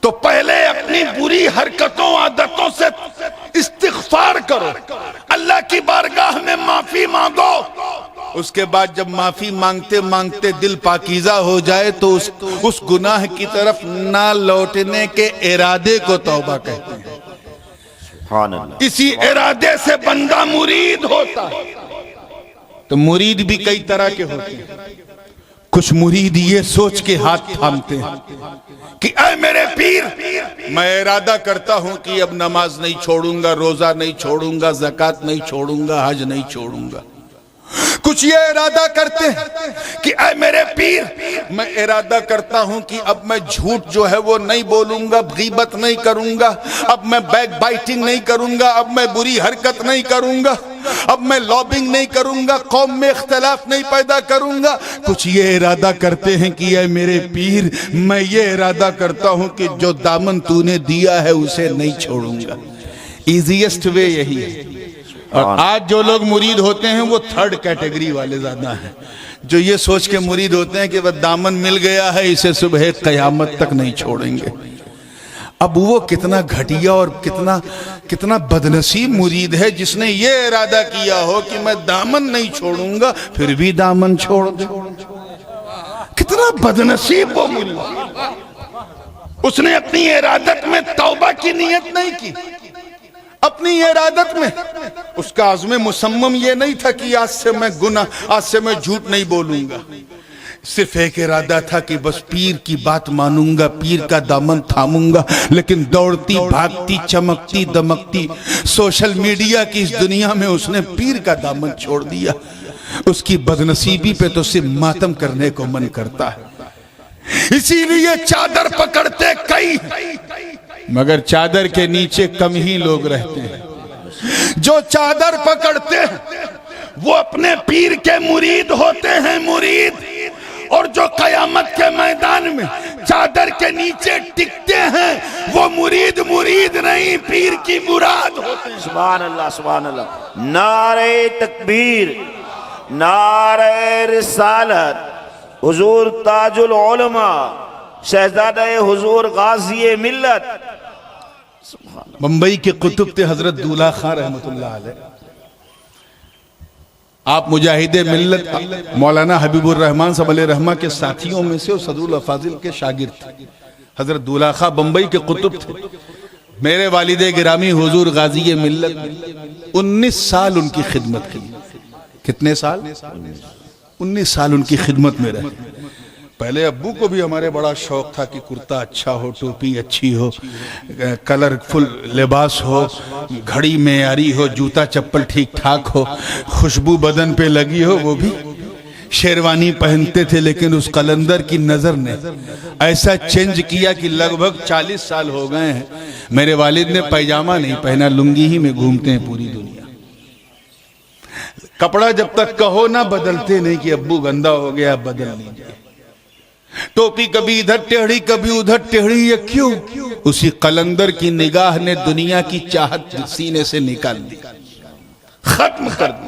تو پہلے اپنی بری حرکتوں عادتوں سے استغفار کرو، اللہ کی بارگاہ میں معافی مانگو، اس کے بعد جب معافی مانگتے مانگتے دل پاکیزہ ہو جائے تو اس گناہ کی طرف نہ لوٹنے کے ارادے کو توبہ کہتے ہیں۔ سبحان اللہ۔ اسی ارادے سے بندہ مرید ہوتا ہے۔ تو مرید بھی کئی طرح کے ہوتے ہیں۔ کچھ مرید یہ سوچ کے ہاتھ تھامتے ہیں کہ اے میرے پیر، میں ارادہ کرتا ہوں کہ اب نماز نہیں چھوڑوں گا، روزہ نہیں چھوڑوں گا، زکوٰۃ نہیں چھوڑوں گا، حج نہیں چھوڑوں گا۔ کچھ یہ ارادہ کرتے ہیں کہ اے میرے پیر، میں ارادہ کرتا ہوں کہ اب میں جھوٹ جو ہے وہ نہیں بولوں گا، غیبت نہیں کروں گا، اب میں بیک بائٹنگ نہیں کروں گا، اب میں بری حرکت نہیں کروں گا، اب میں لابنگ نہیں کروں گا، قوم میں اختلاف نہیں پیدا کروں گا۔ کچھ یہ ارادہ کرتے ہیں کہ اے میرے پیر، میں یہ ارادہ کرتا ہوں کہ جو دامن تو نے دیا ہے اسے نہیں چھوڑوں گا۔ ایزیسٹ وے یہی ہے۔ اور آج جو لوگ مرید ہوتے ہیں وہ تھرڈ کیٹیگری والے زیادہ ہیں، جو یہ سوچ کے مرید ہوتے ہیں کہ وہ دامن مل گیا ہے، اسے صبح قیامت تک نہیں چھوڑیں گے۔ اب وہ کتنا گھٹیا اور کتنا بدنصیب مرید ہے جس نے یہ ارادہ کیا ہو کہ میں دامن نہیں چھوڑوں گا، پھر بھی دامن چھوڑ دے۔ کتنا بدنصیب وہ مرید، اس نے اپنی ارادت میں توبہ کی نیت نہیں کی، اپنی ارادت میں اس کا عزم مصمم یہ نہیں تھا کہ آج سے میں جھوٹ نہیں بولوں گا، صرف ایک ارادہ تھا کہ بس پیر کی بات مانوں گا، پیر کا دامن تھاموں گا۔ لیکن دوڑتی بھاگتی چمکتی دمکتی سوشل میڈیا کی اس دنیا میں اس نے پیر کا دامن چھوڑ دیا۔ اس کی بدنصیبی پہ تو صرف ماتم کرنے کو من کرتا ہے۔ اسی لیے چادر پکڑتے کئی مگر چادر کے نیچے کم ہی لوگ رہتے ہیں۔ جو چادر پکڑتے ہیں وہ اپنے پیر کے مرید ہوتے ہیں، مرید، اور جو قیامت کے میدان میں چادر کے نیچے ٹکتے ہیں وہ مرید نہیں، پیر کی مراد ہوتے ہیں۔ سبحان اللہ، سبحان اللہ۔ نعرہ تکبیر، نعرہ رسالت، حضور تاج العلماء، شہزادہ حضور غازی ملت۔ بمبئی کے قطب تھے حضرت دولہ خان رحمت اللہ علیہ۔ آپ مجاہد ملت مولانا حبیب الرحمن صاحب علیہ رحمہ کے ساتھیوں میں سے اور صدر الافاضل کے شاگرد تھے۔ حضرت دولہ خان بمبئی کے قطب تھے۔ میرے والد گرامی حضور غازی ملت 19 سال ان کی خدمت کی۔ کتنے سال؟ 19 سال ان کی خدمت میں رہے۔ پہلے ابو کو بھی ہمارے بڑا شوق تھا کہ کرتا اچھا ہو، ٹوپی اچھی ہو، کلر فل لباس ہو، گھڑی معیاری ہو، جوتا چپل ٹھیک ٹھاک ہو، خوشبو بدن پہ لگی ہو۔ وہ بھی شیروانی پہنتے تھے، لیکن اس قلندر کی نظر نے ایسا چینج کیا کہ لگ بھگ 40 سال ہو گئے ہیں میرے والد نے پیجامہ نہیں پہنا، لنگی ہی میں گھومتے ہیں پوری دنیا۔ کپڑا جب تک کہو نہ بدلتے نہیں کہ ابو گندا ہو گیا بدل لیجئے۔ ٹوپی کبھی ادھر ٹیڑھی کبھی ادھر ٹیڑھی، یہ کیوں؟ اسی قلندر کی نگاہ نے دنیا کی چاہت سینے سے نکال دی، ختم کر دی۔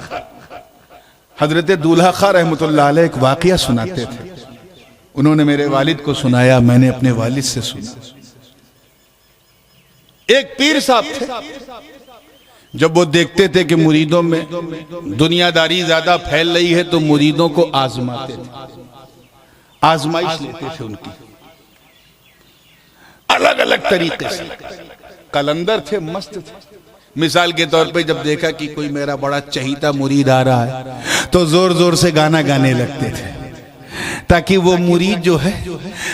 حضرت دولہ خان رحمت اللہ علیہ ایک واقعہ سناتے تھے، انہوں نے میرے والد کو سنایا، میں نے اپنے والد سے سنا۔ ایک پیر صاحب تھے، جب وہ دیکھتے تھے کہ مریدوں میں دنیا داری زیادہ پھیل رہی ہے تو مریدوں کو آزماتے تھے، آزمائش لیتے تھے ان کی الگ الگ طریقے سے۔ قلندر تھے، مست تھے۔ مثال کے طور پہ جب دیکھا کہ کوئی میرا بڑا چہیتا مرید آ رہا ہے تو زور زور سے گانا گانے لگتے تھے، تاکہ وہ مرید جو ہے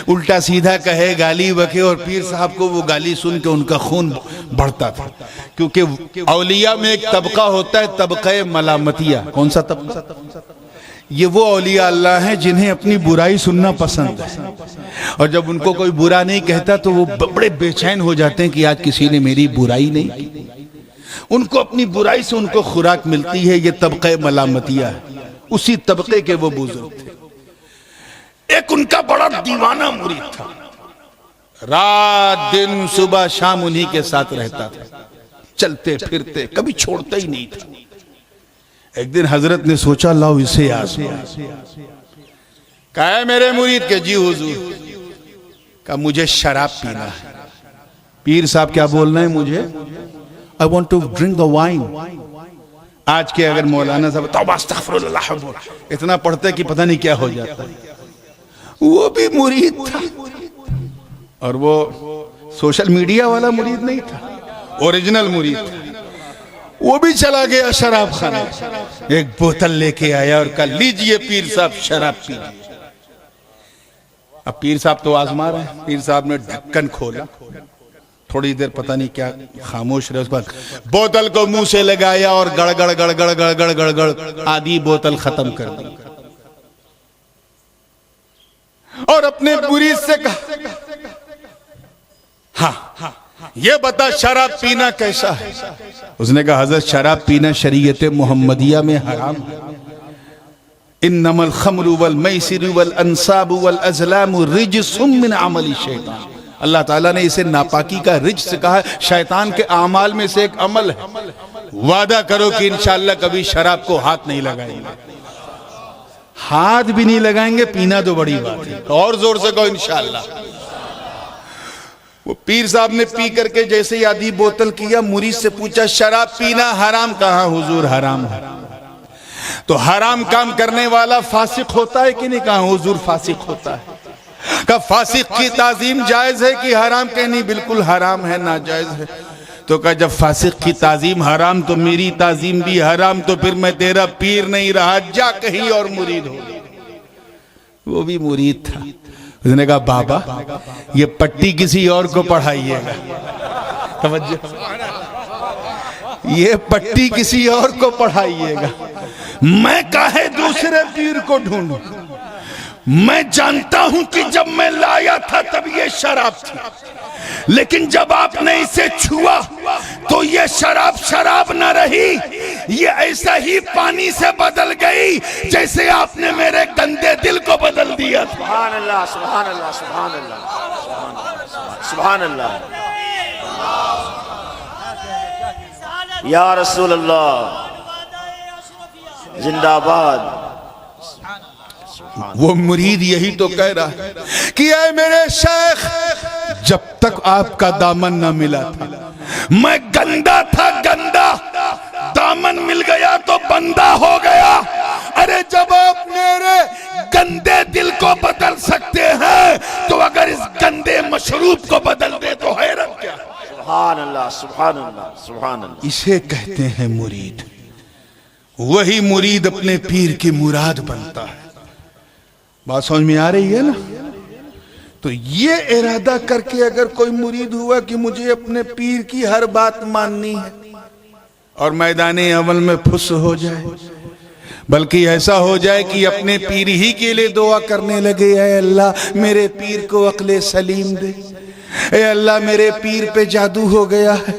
الٹا سیدھا کہے، گالی بکے، اور پیر صاحب کو وہ گالی سن کے ان کا خون بڑھتا تھا۔ کیونکہ اولیاء میں ایک طبقہ ہوتا ہے، طبقہ ملامتیہ۔ کون سا طبقہ؟ یہ وہ اولیاء اللہ ہیں جنہیں اپنی برائی سننا پسند ہے، اور جب ان کو کوئی برا نہیں کہتا تو وہ بڑے بے چین ہو جاتے ہیں کہ آج کسی نے میری برائی نہیں کی۔ ان کو اپنی برائی سے ان کو خوراک ملتی ہے، یہ طبقہ ملامتیہ ہے۔ اسی طبقے کے وہ بزرگ تھے۔ ایک ان کا بڑا دیوانہ مرید تھا، رات دن صبح شام انہی کے ساتھ رہتا تھا، چلتے پھرتے کبھی چھوڑتا ہی نہیں تھا۔ ایک دن حضرت نے سوچا لاؤ اسے آزما۔ کہا ہے میرے مرید کے؟ جی حضور۔ کہا مجھے شراب پینا ہے۔ پیر صاحب کیا بولنا ہے مجھے؟ I want to drink the wine۔ آج کے اگر مولانا صاحب توبہ استغفر اللہ اتنا پڑھتے کہ پتہ نہیں کیا ہو جاتا۔ وہ بھی مرید تھا، اور وہ سوشل میڈیا والا مرید نہیں تھا، اوریجنل مرید تھا۔ وہ بھی چلا گیا شراب خانے، ایک بوتل لے کے آیا اور کہا لیجئے پیر صاحب شراب پیجئے۔ اب پیر صاحب تو آزما رہے ہیں۔ پیر صاحب نے ڈھکن کھولا، تھوڑی دیر پتہ نہیں کیا خاموش رہے، اس کے بعد بوتل کو منہ سے لگایا اور گڑ گڑ گڑ گڑ گڑ گڑ گڑ گڑ آدھی بوتل ختم کر دی اور اپنے مرید سے کہا ہاں یہ بتا شراب پینا کیسا ہے؟ اس نے کہا حضرت شراب پینا شریعت محمدیہ میں حرام ہے۔ انما الخمر والمیسر والانصاب والازلام رجس من عمل الشیطان، اللہ تعالیٰ نے اسے ناپاکی کا رجس کہا ہے، شیطان کے اعمال میں سے ایک عمل ہے۔ وعدہ کرو کہ انشاءاللہ کبھی شراب کو ہاتھ نہیں لگائیں گے، ہاتھ بھی نہیں لگائیں گے، پینا تو بڑی بات ہے، اور زور سے کہو انشاءاللہ۔ وہ پیر صاحب نے پی کر کے جیسے ہی آدھی بوتل کیا، مرید سے پوچھا شراب پینا حرام؟ کہا حضور حرام ہے۔ تو حرام کام کرنے والا فاسق ہوتا ہے کہ نہیں؟ کہا حضور فاسق ہوتا ہے۔ کہا فاسق کی تعظیم جائز ہے کہ حرام؟ کہ نہیں بالکل حرام ہے، ناجائز ہے۔ تو کہا جب فاسق کی تعظیم حرام تو میری تعظیم بھی حرام، تو پھر میں تیرا پیر نہیں رہا، جا کہیں اور مرید ہو۔ وہ بھی مرید تھا، اس نے کہا بابا یہ پٹی کسی اور کو پڑھائیے گا، توجہ، یہ پٹی کسی اور کو پڑھائیے گا، میں کاہے دوسرے پیر کو ڈھونڈوں؟ میں جانتا ہوں کہ جب میں لایا تھا تب یہ شراب تھی، لیکن جب آپ نے اسے چھوا تو یہ شراب شراب نہ رہی، یہ ایسا ہی پانی سے بدل گئی جیسے آپ نے میرے گندے دل کو بدل دیا تھا۔ سبحان اللہ سبحان اللہ سبحان اللہ سبحان اللہ، یا رسول اللہ زندہ باد۔ وہ مرید یہی تو کہہ رہا ہے کہ اے میرے شیخ، جب تک آپ کا دامن نہ ملا تھا میں گندا تھا، گندا، دامن مل گیا تو بندہ ہو گیا۔ ارے جب آپ میرے گندے دل کو بدل سکتے ہیں تو اگر اس گندے مشروب کو بدل دے تو حیرت کیا؟ سبحان اللہ سبحان اللہ سبحان اللہ۔ اسے کہتے ہیں مرید۔ وہی مرید اپنے پیر کی مراد بنتا ہے۔ بات سمجھ میں آ رہی ہے نا؟ تو یہ ارادہ کر کے اگر کوئی مرید ہوا کہ مجھے اپنے پیر کی ہر بات ماننی ہے اور میدان عمل میں پھس ہو جائے، بلکہ ایسا ہو جائے کہ اپنے پیر ہی کے لیے دعا کرنے لگے، اے اللہ میرے پیر کو عقل سلیم دے، اے اللہ میرے پیر پہ جادو ہو گیا ہے،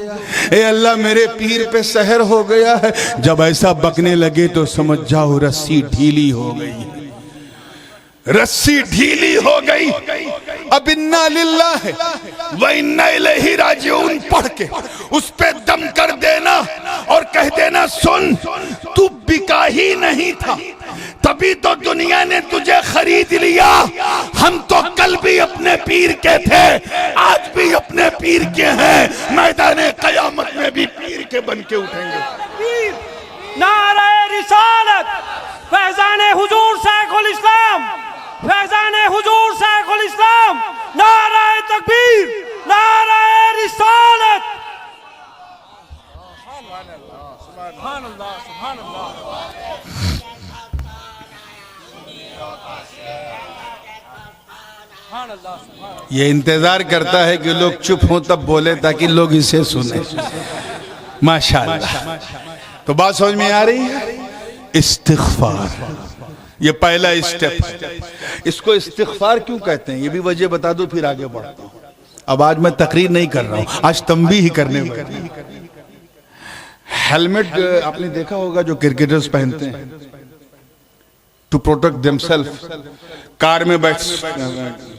اے اللہ میرے پیر پہ سحر ہو گیا ہے، جب ایسا بکنے لگے تو سمجھ جاؤ رسی ڈھیلی ہو گئی، رسی ڈھیلی ہو گئی۔ اب انا للہ و انا الیہ راجعون پڑھ کے اس پہ دم کر دینا اور کہہ دینا سن تو بکا ہی نہیں تھا، تبھی تو دنیا نے تجھے خرید لیا۔ ہم تو کل بھی اپنے پیر کے تھے، آج بھی اپنے پیر کے ہیں، میدان قیامت میں بھی پیر کے بن کے اٹھیں گے۔ نعرہ رسالت، فیضان حضور شیخ الاسلام، فیضان حضور شیخ الاسلام، نعرہ تکبیر، نعرہ رسالت۔ سبحان اللہ سبحان اللہ۔ یہ انتظار کرتا ہے کہ لوگ چپ ہوں تب بولے تاکہ لوگ اسے سنیں۔ ماشاءاللہ۔ تو بات سمجھ میں آ رہی ہے؟ استغفار، یہ پہلا اسٹیپ ہے۔ اس کو استغفار کیوں کہتے ہیں یہ بھی وجہ بتا دو، پھر آگے بڑھتا ہوں۔ اب آج میں تقریر نہیں کر رہا ہوں، آج تنبیہ ہی کرنے والا ہوں۔ ہیلمٹ آپ نے دیکھا ہوگا جو کرکٹرز پہنتے ہیں ٹو پروٹیکٹ دیم سیلف، کار میں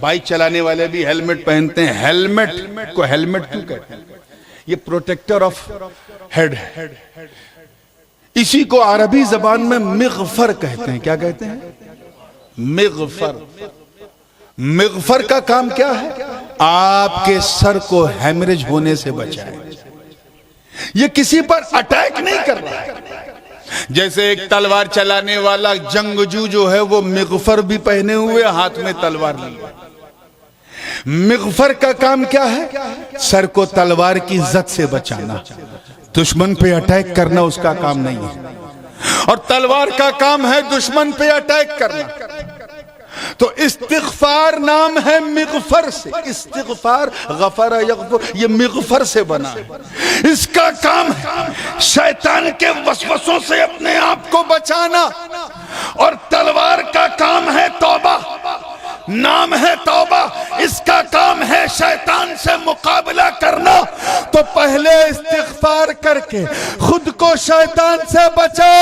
بائک چلانے والے بھی ہیلمٹ پہنتے ہیں۔ ہیلمٹ کو ہیلمٹ کیوں کہتے ہیں؟ یہ پروٹیکٹر آف ہیڈ ہے۔ اسی کو عربی زبان میں مغفر کہتے ہیں۔ کیا کہتے ہیں؟ مغفر۔ مغفر کا کام کیا ہے؟ آپ کے سر کو ہیمریج ہونے سے بچائے۔ یہ کسی پر اٹیک نہیں کر رہا ہے۔ جیسے ایک تلوار چلانے والا جنگجو جو ہے وہ مغفر بھی پہنے ہوئے ہاتھ میں تلوار لیے۔ مغفر کا کام کیا ہے؟ سر کو تلوار کی زد سے بچانا، دشمن پہ اٹیک کرنا اس کا کام نہیں ہے، اور تلوار کا کام ہے دشمن پہ اٹیک کرنا۔ تو استغفار نام ہے مغفر سے، استغفار غفر یغفر یہ مغفر سے بنا ہے۔ اس کا کام ہے شیطان کے وسوسوں سے اپنے آپ کو بچانا، اور تلوار کا کام ہے توبہ، نام ہے توبہ، اس کا کام ہے شیطان سے مقابلہ کرنا۔ تو پہلے استغفار کر کے خود کو شیطان سے بچا،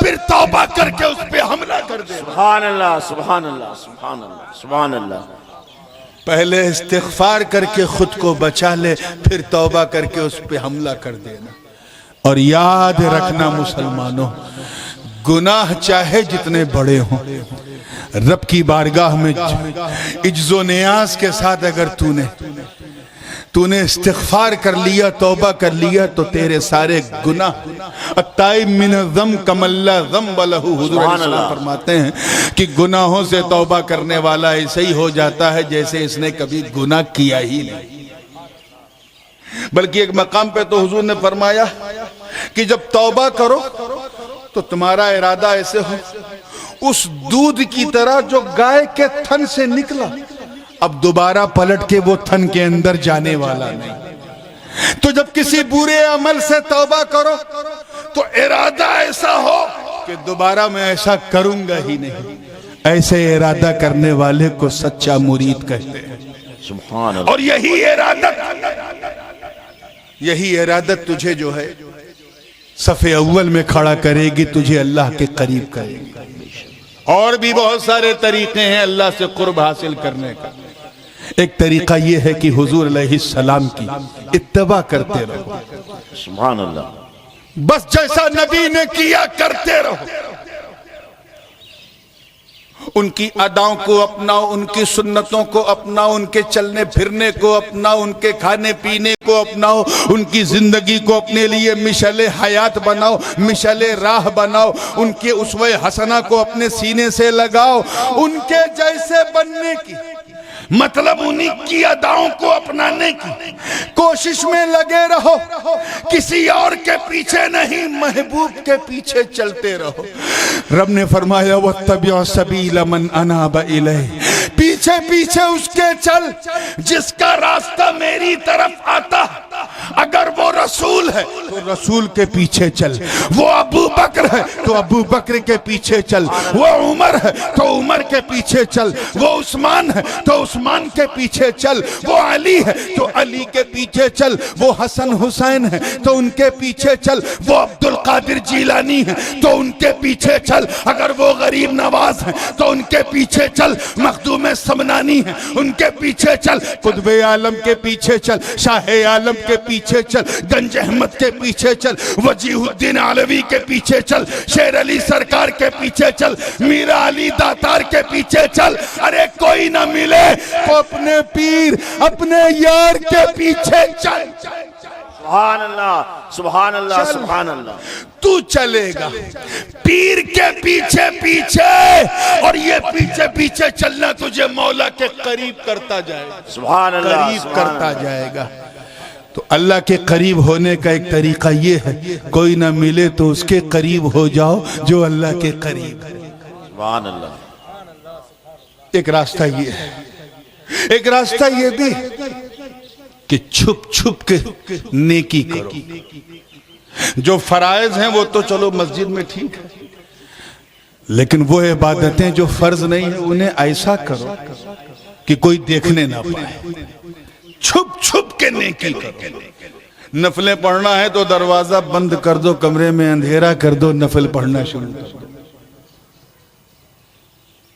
پھر توبہ کر کے اس پہ حملہ کر دے۔ سبحان اللہ سبحان اللہ سبحان اللہ سبحان اللہ۔ پہلے استغفار کر کے خود کو بچا لے، پھر توبہ کر کے اس پہ حملہ کر دینا۔ اور یاد رکھنا مسلمانوں، گناہ چاہے جتنے بڑے ہوں، رب کی بارگاہ میں عجز و نیاز کے ساتھ اگر تو نے استغفار کر لیا، توبہ کر لیا، تو تیرے سارے گناہ التائب من الذنب کمن لا ذنب لہ، حضور علیہ السلام فرماتے ہیں کہ گناہوں سے توبہ کرنے والا ایسے ہی ہو جاتا ہے جیسے اس نے کبھی گناہ کیا ہی نہیں۔ بلکہ ایک مقام پہ تو حضور نے فرمایا کہ جب توبہ کرو تو تمہارا ارادہ ایسے ہو اس دودھ کی طرح جو گائے کے تھن سے نکلا، اب دوبارہ پلٹ کے وہ تھن کے اندر جانے والا نہیں۔ تو جب کسی برے عمل سے توبہ کرو تو ارادہ ایسا ہو کہ دوبارہ میں ایسا کروں گا ہی نہیں۔ ایسے ارادہ کرنے والے کو سچا مرید کہتے ہیں۔ سبحان اللہ۔ اور یہی ارادت تجھے جو ہے صف اول میں کھڑا کرے گی، تجھے اللہ کے قریب کرے گی۔ اور بھی بہت سارے طریقے ہیں اللہ سے قرب حاصل کرنے کا۔ ایک طریقہ یہ ہے کہ حضور علیہ السلام کی اتباع کرتے رہو، سبحان اللہ۔ بس جیسا نبی نے کیا کرتے رہو، ان کی اداؤں کو اپناؤ، ان کی سنتوں کو اپناؤ، ان کے چلنے پھرنے کو اپناؤ، ان کے کھانے پینے کو اپناؤ، ان کی زندگی کو اپنے لیے مشعل حیات بناؤ، مشعل راہ بناؤ، ان کے اسوہ حسنہ کو اپنے سینے سے لگاؤ، ان کے جیسے بننے کی، مطلب انہی کی اداؤں کو اپنانے کی کوشش میں لگے رہو، کسی اور کے پیچھے نہیں، محبوب کے پیچھے چلتے رہو۔ رب نے فرمایا وَاتَّبِعْ سَبِيلَ مَنْ أَنَابَ إِلَيْهِ، پیچھے پیچھے اس کے چل جس کا راستہ میری طرف آتا، اگر وہ رسول ہے تو رسول کے پیچھے چل، وہ ابو بکر ہے تو ابو بکر کے پیچھے چل، وہ عمر ہے تو عمر کے پیچھے چل، وہ عثمان ہے تو عثمان کے پیچھے چل، وہ علی ہے تو علی کے پیچھے چل، وہ حسن حسین ہے تو ان کے پیچھے چل، وہ عبدالقادر جیلانی ہے تو ان کے پیچھے چل، اگر وہ غریب نواز ہے تو ان کے پیچھے چل، مخدوم سمنانی ہے ان کے پیچھے چل، قطب عالم کے پیچھے چل، شاہ عالم کے پیچھے چل، گنج احمد کے پیچھے چل، وجیہ الدین علوی کے پیچھے چل، شیر علی سرکار کے پیچھے چل، میرا علی داتار کے پیچھے چل۔ ارے کوئی نہ ملے تو اپنے پیر اپنے یار کے پیچھے چل۔ سبحان اللہ سبحان اللہ سبحان اللہ۔ تو چلے گا پیر کے پیچھے پیچھے، اور یہ پیچھے پیچھے چلنا تجھے مولا کے قریب کرتا جائے گا، سبحان اللہ قریب کرتا جائے گا۔ تو اللہ کے قریب ہونے کا ایک طریقہ یہ ہے، کوئی نہ ملے تو اس کے قریب ہو جاؤ جو اللہ کے قریب ہے۔ سبحان اللہ۔ ایک راستہ یہ ہے، ایک راستہ یہ بھی کہ چھپ چھپ کے نیکی کرو۔ جو فرائض ہیں وہ تو چلو مسجد میں ٹھیک ہے، لیکن وہ عبادتیں جو فرض نہیں ہیں انہیں ایسا کرو کہ کوئی دیکھنے نہ پائے۔ چھپ چھپ کے نیکی کرو۔ نفلیں پڑھنا ہے تو دروازہ بند کر دو، کمرے میں اندھیرا کر دو، نفل پڑھنا شروع کر دو۔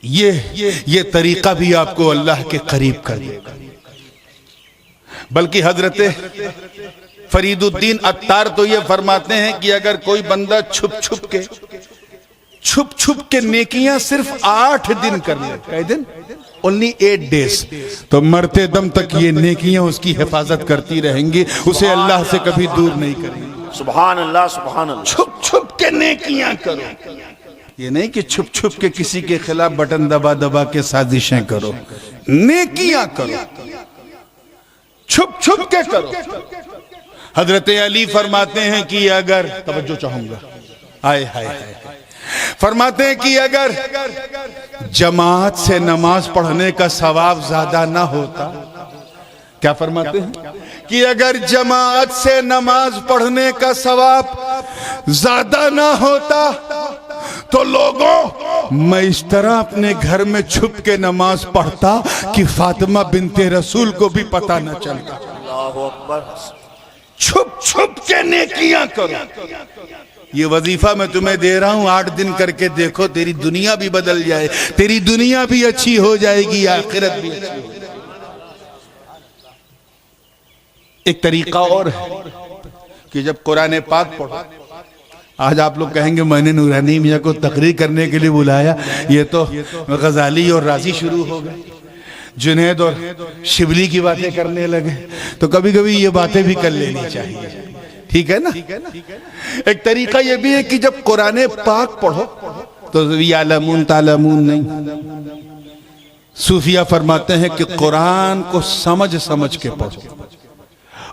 یہ طریقہ بھی آپ کو اللہ کے قریب کر دے گا۔ بلکہ حضرت فرید الدین عطار تو یہ فرماتے ہیں کہ اگر کوئی بندہ چھپ چھپ کے نیکیاں صرف 8 دن کر لے، کئی دن؟ only 8 days، تو مرتے دم تک یہ نیکیاں اس کی حفاظت کرتی رہیں گی، اسے اللہ سے کبھی دور نہیں کریں گی۔ سبحان اللہ سبحان اللہ۔ چھپ چھپ کے نیکیاں کرو، یہ نہیں کہ چھپ چھپ کے کسی کے خلاف بٹن دبا دبا کے سازشیں کرو، نیکیاں کرو، چھپ چھپ کے کرو۔ حضرت علی فرماتے ہیں کہ اگر توجہ چاہوں گا، آئے ہائے ہائے، فرماتے ہیں کہ اگر جماعت سے نماز پڑھنے کا ثواب زیادہ نہ ہوتا، کیا فرماتے ہیں کہ اگر جماعت سے نماز پڑھنے کا ثواب زیادہ نہ ہوتا تو لوگوں میں اس طرح اپنے گھر میں چھپ کے نماز پڑھتا کہ فاطمہ بنت رسول کو بھی پتہ نہ چلتا۔ اللہ اکبر۔ چھپ چھپ کے نیکیاں کرو۔ یہ وظیفہ میں تمہیں دے رہا ہوں، 8 دن کر کے دیکھو، تیری دنیا بھی بدل جائے، تیری دنیا بھی اچھی ہو جائے گی، آخرت بھی اچھی ہو جائے گی۔ ایک طریقہ اور ہے کہ جب قرآن پاک پڑھو، آج آپ لوگ کہیں گے میں نے نورانی میاں کو تقریر کرنے کے لیے بلایا، یہ تو غزالی اور رازی شروع ہو گئے، جنید اور شبلی کی باتیں کرنے لگے، تو کبھی کبھی یہ باتیں بھی کر لینی چاہیے، ٹھیک ہے نا؟ ایک طریقہ یہ بھی ہے کہ جب قرآن پاک پڑھو تو یعلمون تعلمون نہیں، صوفیہ فرماتے ہیں کہ قرآن کو سمجھ سمجھ کے پڑھو،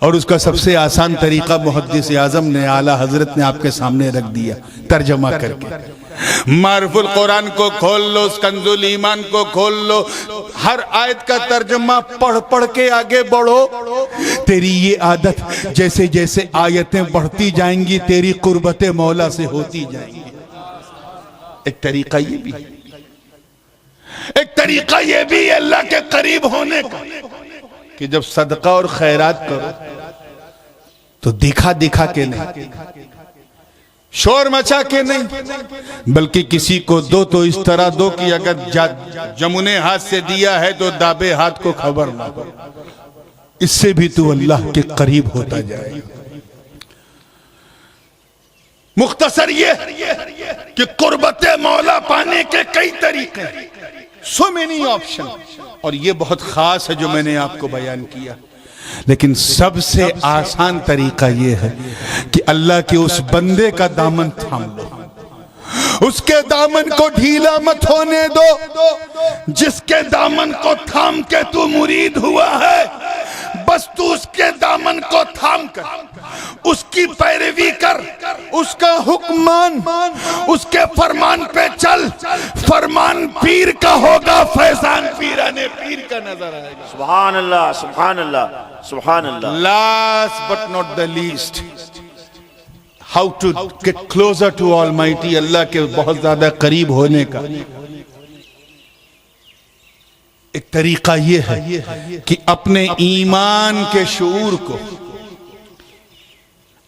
اور اس کا سب سے آسان طریقہ محدث اعظم نے، اعلیٰ حضرت نے آپ کے سامنے رکھ دیا ترجمہ کر کے۔ معرف القرآن کو کھول لو، کنز الایمان کو کھول لو، ہر آیت کا ترجمہ پڑھ پڑھ کے آگے بڑھو، تیری یہ عادت جیسے جیسے آیتیں بڑھتی جائیں گی تیری قربت مولا سے ہوتی جائیں گی۔ ایک طریقہ یہ بھی، ایک طریقہ یہ بھی اللہ کے قریب ہونے کا کہ جب صدقہ اور خیرات کرو تو دکھا دکھا کے نہیں، شور مچا کے نہیں، بلکہ کسی کو دو تو اس طرح دو کہ اگر جمنے ہاتھ سے دیا ہے تو دابے ہاتھ کو خبر نہ ہو، اس سے بھی تو اللہ کے قریب ہوتا جائے۔ مختصر یہ کہ قربت مولا پانے کے کئی طریقے، so many options، اور یہ بہت خاص ہے جو میں نے آپ کو بیان کیا، لیکن سب سے آسان طریقہ یہ ہے کہ اللہ کے اس بندے کا دامن تھام لو، اس کے دامن کو ڈھیلا مت ہونے دو، جس کے دامن کو تھام کے تو مرید ہوا ہے، بس تو اس کے دامن کو تھام کر اس کی پیروی کر، اس کا حکم مان، اس کے فرمان پہ چل، فرمان پیر کا ہوگا، فیضان پیرانے پیر کا نظر آئے گا۔ سبحان اللہ، سبحان اللہ، سبحان اللہ۔ Last but not the least, how to get closer to Almighty، اللہ کے بہت زیادہ قریب ہونے کا ایک طریقہ یہ ہے کہ اپنے ایمان کے شعور کو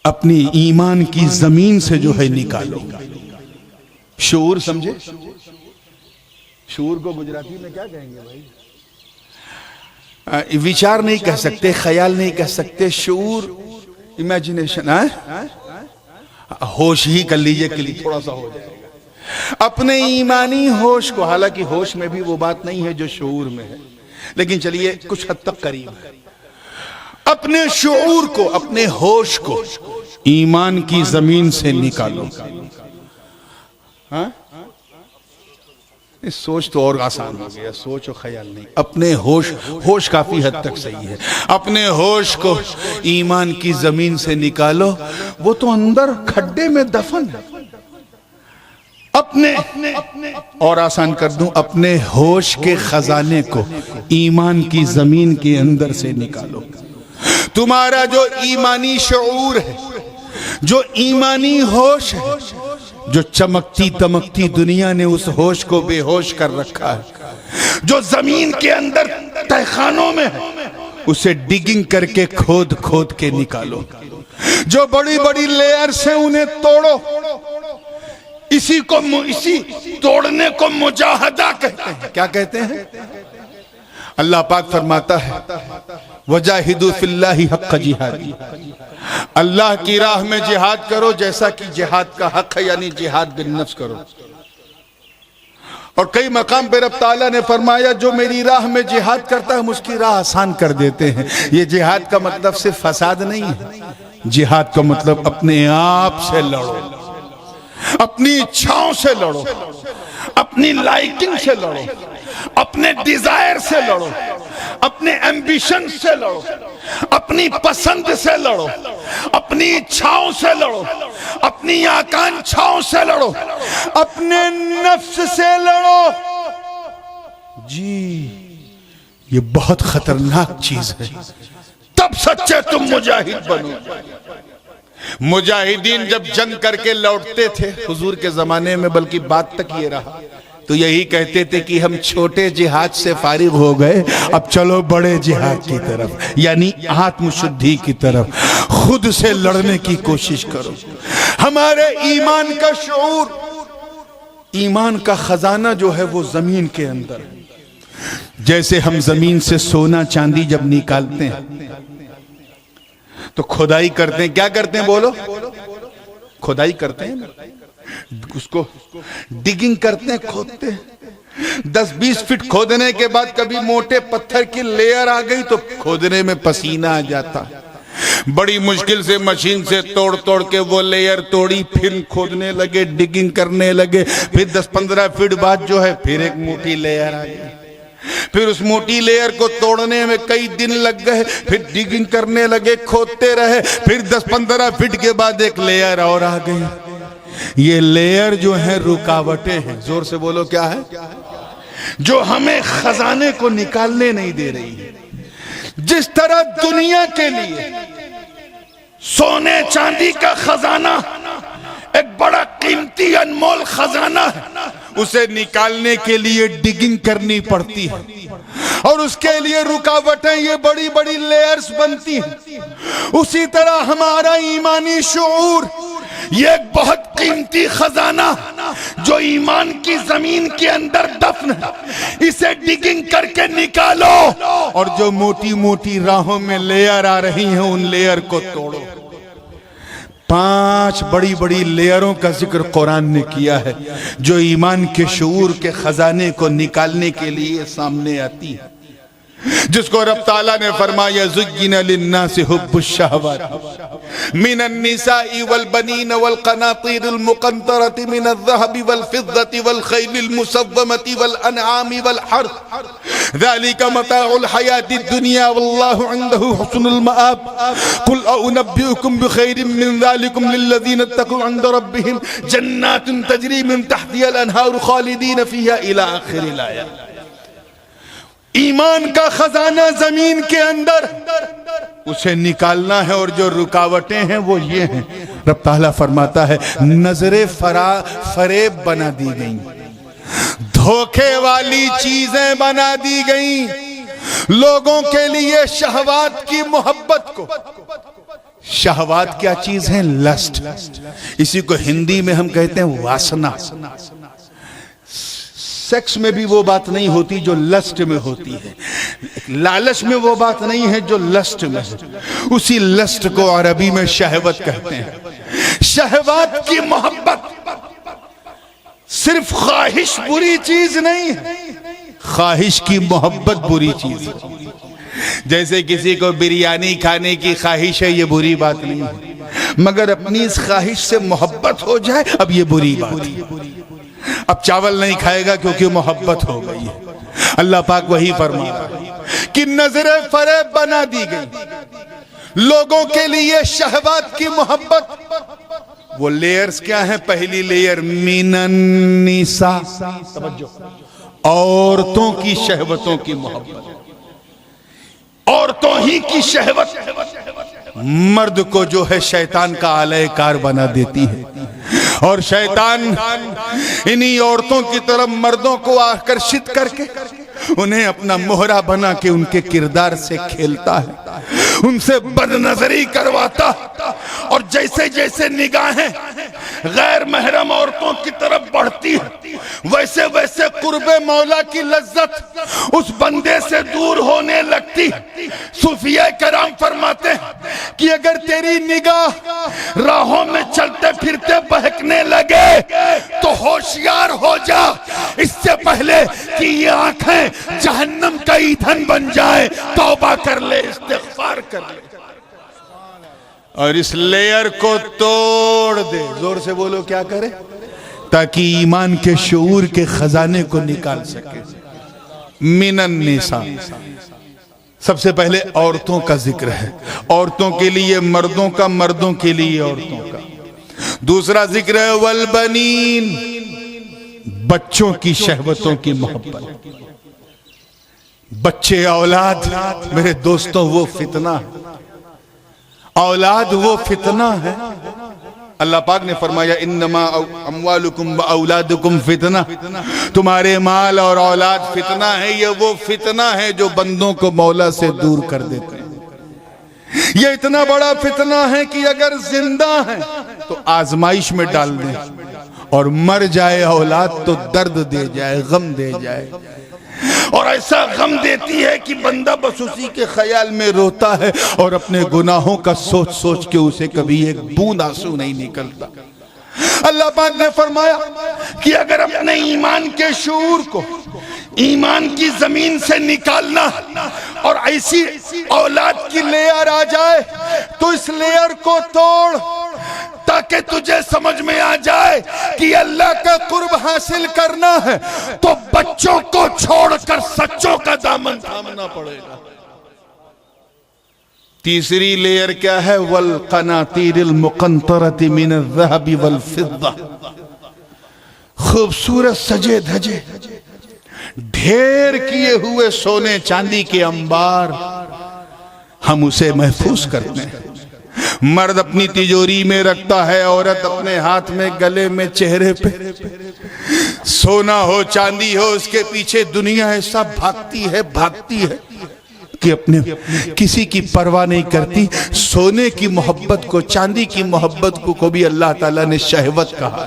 اپنی ایمان کی زمین سے جو ہے نکالو۔ شعور سمجھے؟ شعور کو گجراتی میں کیا کہیں گے بھائی؟ وچار نہیں کہہ سکتے، خیال نہیں کہہ سکتے، شعور امیجنیشن، ہوش ہی کر لیجئے کہ تھوڑا سا ہو جائے گا۔ اپنے ایمانی ہوش کو، حالانکہ ہوش میں بھی وہ بات نہیں ہے جو شعور میں ہے، لیکن چلیے کچھ حد تک قریب ہے۔ اپنے شعور کو، اپنے ہوش کو ایمان کی زمین سے نکالو۔ سوچ تو اور آسان ہو گیا، سوچ و خیال نہیں، اپنے ہوش کافی حد تک صحیح ہے، اپنے ہوش کو ایمان کی زمین سے نکالو، وہ تو اندر کھڈے میں دفن ہے۔ اپنے اور آسان کر دوں، اپنے ہوش کے خزانے کو ایمان کی زمین کے اندر سے نکالو۔ تمہارا جو ایمانی شعور ہے، جو ایمانی ہوش ہے، جو چمکتی تمکتی دنیا نے اس ہوش کو بے ہوش کر رکھا ہے، جو زمین کے اندر تہخانوں میں ہے، اسے ڈگنگ کر کے کھود کھود کے نکالو۔ جو بڑی بڑی لیئرز ہیں انہیں توڑو، اسی توڑنے کو مجاہدہ کہتے ہیں۔ کیا کہتے ہیں؟ اللہ پاک فرماتا ہے وَجَاهِدُوا فِي اللَّهِ حَقَّ جِهَادِ، اللہ کی راہ میں جہاد کرو جیسا کہ جہاد کا حق ہے، یعنی جہاد بالنفس کرو۔ اور کئی مقام پہ رب تعالیٰ نے فرمایا جو میری راہ میں جہاد کرتا ہے ہم اس کی راہ آسان کر دیتے ہیں۔ یہ جہاد کا مطلب صرف فساد نہیں ہے، جہاد کا مطلب اپنے آپ سے لڑو، اپنی اچھاؤں سے لڑو، اپنی لائکنگ سے لڑو، اپنے ڈیزائر سے لڑو، اپنے ایمبیشن سے لڑو، اپنی پسند سے لڑو، اپنی اچھاؤں سے لڑو، اپنی آکانچھاؤں سے لڑو، اپنے نفس سے لڑو۔ جی یہ بہت خطرناک چیز ہے، تب سچے تم مجاہد بنو۔ مجاہدین جب جنگ کر کے لوٹتے تھے حضور کے زمانے میں، بلکہ بات تک یہ رہا، تو یہی کہتے تھے کہ ہم چھوٹے جہاد سے فارغ ہو گئے، اب چلو بڑے جہاد کی طرف، یعنی آتم شدھی کی طرف، خود سے لڑنے کی کوشش کرو۔ ہمارے ایمان کا شعور، ایمان کا خزانہ جو ہے وہ زمین کے اندر ہے۔ جیسے ہم زمین سے سونا چاندی جب نکالتے ہیں تو کھدائی کرتے ہیں، کیا کرتے ہیں بولو؟ کھدائی کرتے ہیں، اس کو ڈگنگ کرتے ہیں، کھودتے ہیں۔ 10-20 فٹ کھودنے کے بعد کبھی موٹے پتھر کی لیئر آ گئی تو کھودنے میں پسینہ آ جاتا، بڑی مشکل سے مشین سے توڑ کے وہ لیئر توڑی، پھر کھودنے لگے، ڈگنگ کرنے لگے، پھر 10-15 فٹ بعد جو ہے پھر ایک موٹی لیئر آ گئی، پھر اس موٹی لیئر کو توڑنے میں کئی دن لگ گئے، پھر ڈگنگ کرنے لگے، کھودتے رہے، پھر 10-15 فٹ کے بعد ایک لیئر اور آ گئی۔ یہ لیئر جو ہے رکاوٹیں ہیں، زور سے بولو کیا ہے؟ جو ہمیں خزانے کو نکالنے نہیں دے رہی ہے۔ جس طرح دنیا کے لیے سونے چاندی کا خزانہ ایک بڑا قیمتی انمول خزانہ ہے، اسے نکالنے کے لیے ڈگنگ کرنی پڑتی ہے، اور اس کے لیے رکاوٹیں یہ بڑی بڑی لیئرز بنتی ہیں۔ اسی طرح ہمارا ایمانی شعور یہ ایک بہت قیمتی خزانہ جو ایمان کی زمین کے اندر دفن ہے، اسے ڈگنگ کر کے نکالو، اور جو موٹی موٹی راہوں میں لیئر آ رہی ہیں ان لیئر کو توڑو۔ 5 بڑی بڑی لیئروں کا ذکر قرآن نے کیا ہے جو ایمان کے شعور کے خزانے کو نکالنے کے لیے سامنے آتی ہے، جس کو رب تعالیٰ نے فرمایا زُيِّنَ لِلنَّاسِ حُبُّ الشَّهَوَاتِ مِنَ النِّسَاءِ وَالْبَنِينَ وَالْقَنَاطِيرِ الْمُقَنطَرَةِ مِنَ الذَّهَبِ وَالْفِضَّةِ وَالْخَيْلِ الْمُسَوَّمَةِ وَالْأَنْعَامِ وَالْحَرْثِ ذَلِكَ مَتَاعُ الْحَيَاةِ الدُّنْيَا وَاللَّهُ عِنْدَهُ حُسْنُ الْمَآبِ قُلْ أَنُبِّئُكُمْ بِخَيْرٍ مِّن ذَلِكُمْ لِلَّذِينَ اتَّقَوْا عِندَ رَبِّهِمْ جَنَّاتٌ تَجْرِي مِن تَحْتِهَا الْأَنْهَارُ خَالِدِينَ فِيهَا إِلَى آخِرِ الْآيَةِ۔ ایمان کا خزانہ زمین کے اندر، اسے نکالنا ہے، اور جو رکاوٹیں ہیں وہ یہ ہیں۔ رب تعالیٰ فرماتا ہے نظریں فریب بنا دی گئیں، دھوکے والی چیزیں بنا دی گئیں لوگوں کے لیے شہوات کی محبت کو۔ شہوات کیا چیز ہیں؟ لسٹ، اسی کو ہندی میں ہم کہتے ہیں واسنا۔ سیکس میں بھی وہ بات نہیں ہوتی جو لسٹ میں ہوتی ہے، لالچ میں وہ بات نہیں ہے جو لسٹ میں ہے، اسی لسٹ کو عربی میں شہوت کہتے ہیں۔ شہوات کی محبت، صرف خواہش بری چیز نہیں ہے، خواہش کی محبت بری چیز ہے۔ جیسے کسی کو بریانی کھانے کی خواہش ہے، یہ بری بات نہیں ہے، مگر اپنی اس خواہش سے محبت ہو جائے اب یہ بری بات ہے۔ اب چاول نہیں کھائے گا کیونکہ محبت ہو گئی ہے۔ اللہ پاک وہی فرماتا ہے کہ نظریں فریب بنا دی گئی لوگوں کے لیے شہوات کی محبت۔ وہ لیئرز کیا ہیں؟ پہلی لیئر من النساء، توجہ، عورتوں کی شہوتوں کی محبت، عورتوں ہی کی شہوت مرد کو جو ہے شیطان کا آلہ کار بنا دیتی ہے، اور شیطان انہی عورتوں کی طرف مردوں کو آکرشت کر کے انہیں اپنا مہرہ بنا کے ان کے کردار سے کھیلتا ہے، ان سے بد نظری کرواتا، اور جیسے جیسے نگاہیں غیر محرم عورتوں کی طرف بڑھتی ہے ویسے ویسے قرب مولا کی لذت اس بندے سے دور ہونے لگتی۔ صوفیاء کرام فرماتے ہیں کہ اگر تیری نگاہ راہوں میں چلتے پھرتے بہکنے لگے تو ہوشیار ہو جا، اس سے پہلے کہ یہ آنکھیں جہنم کا ایندھن بن جائے، توبہ کر لے، استغفار کر لے، اور اس لیئر کو توڑ دے۔ زور سے بولو کیا کرے؟ تاکہ ایمان کے شعور کے خزانے کو نکال سکے۔ من النساء، سب سے پہلے عورتوں کا ذکر ہے، عورتوں کے لیے مردوں کا، مردوں کے لیے عورتوں کا۔ دوسرا ذکر ہے والبنین، بچوں کی شہوتوں کی محبت، بچے اولاد میرے دوستوں وہ فتنہ ہے، اولاد وہ فتنہ ہے۔ اللہ پاک نے فرمایا انما اموالکم و اولادکم فتنہ، تمہارے مال اور اولاد فتنہ ہے، یہ وہ فتنہ ہے جو بندوں کو مولا سے دور کر دیتے ہیں۔ یہ اتنا بڑا فتنہ ہے کہ اگر زندہ ہیں تو آزمائش میں ڈال دیں، اور مر جائے اولاد تو درد دے جائے، غم دے جائے، اور ایسا غم دیتی ہے کہ بندہ بس اسی کے خیال میں روتا ہے، اور اپنے گناہوں کا سوچ سوچ کے اسے کبھی ایک بوند آنسو نہیں نکلتا۔ اللہ پاک نے فرمایا کہ اگر اپنے ایمان کے شعور کو ایمان کی زمین سے نکالنا اور ایسی اولاد کی لیئر آ جائے تو اس لیئر کو توڑ، تاکہ تجھے سمجھ میں آ جائے کہ اللہ کا قرب حاصل کرنا ہے تو بچوں کو چھوڑ کر سچوں کا دامن تھامنا پڑے گا۔ تیسری لیئر کیا ہے؟ والقناطیر المقنطرۃ من الذهب والفضہ، خوبصورت سجے دھجے ڈھیر کیے ہوئے سونے چاندی کے انبار، ہم اسے محفوظ کرتے ہیں۔ مرد اپنی تجوری میں رکھتا ہے، عورت اپنے ہاتھ میں، گلے میں، چہرے پہ، سونا ہو چاندی ہو، اس کے پیچھے دنیا ایسا بھاگتی ہے کہ اپنے کسی کی پرواہ نہیں کرتی۔ سونے کی محبت کو، چاندی کی محبت کو بھی اللہ تعالیٰ نے شہوت کہا،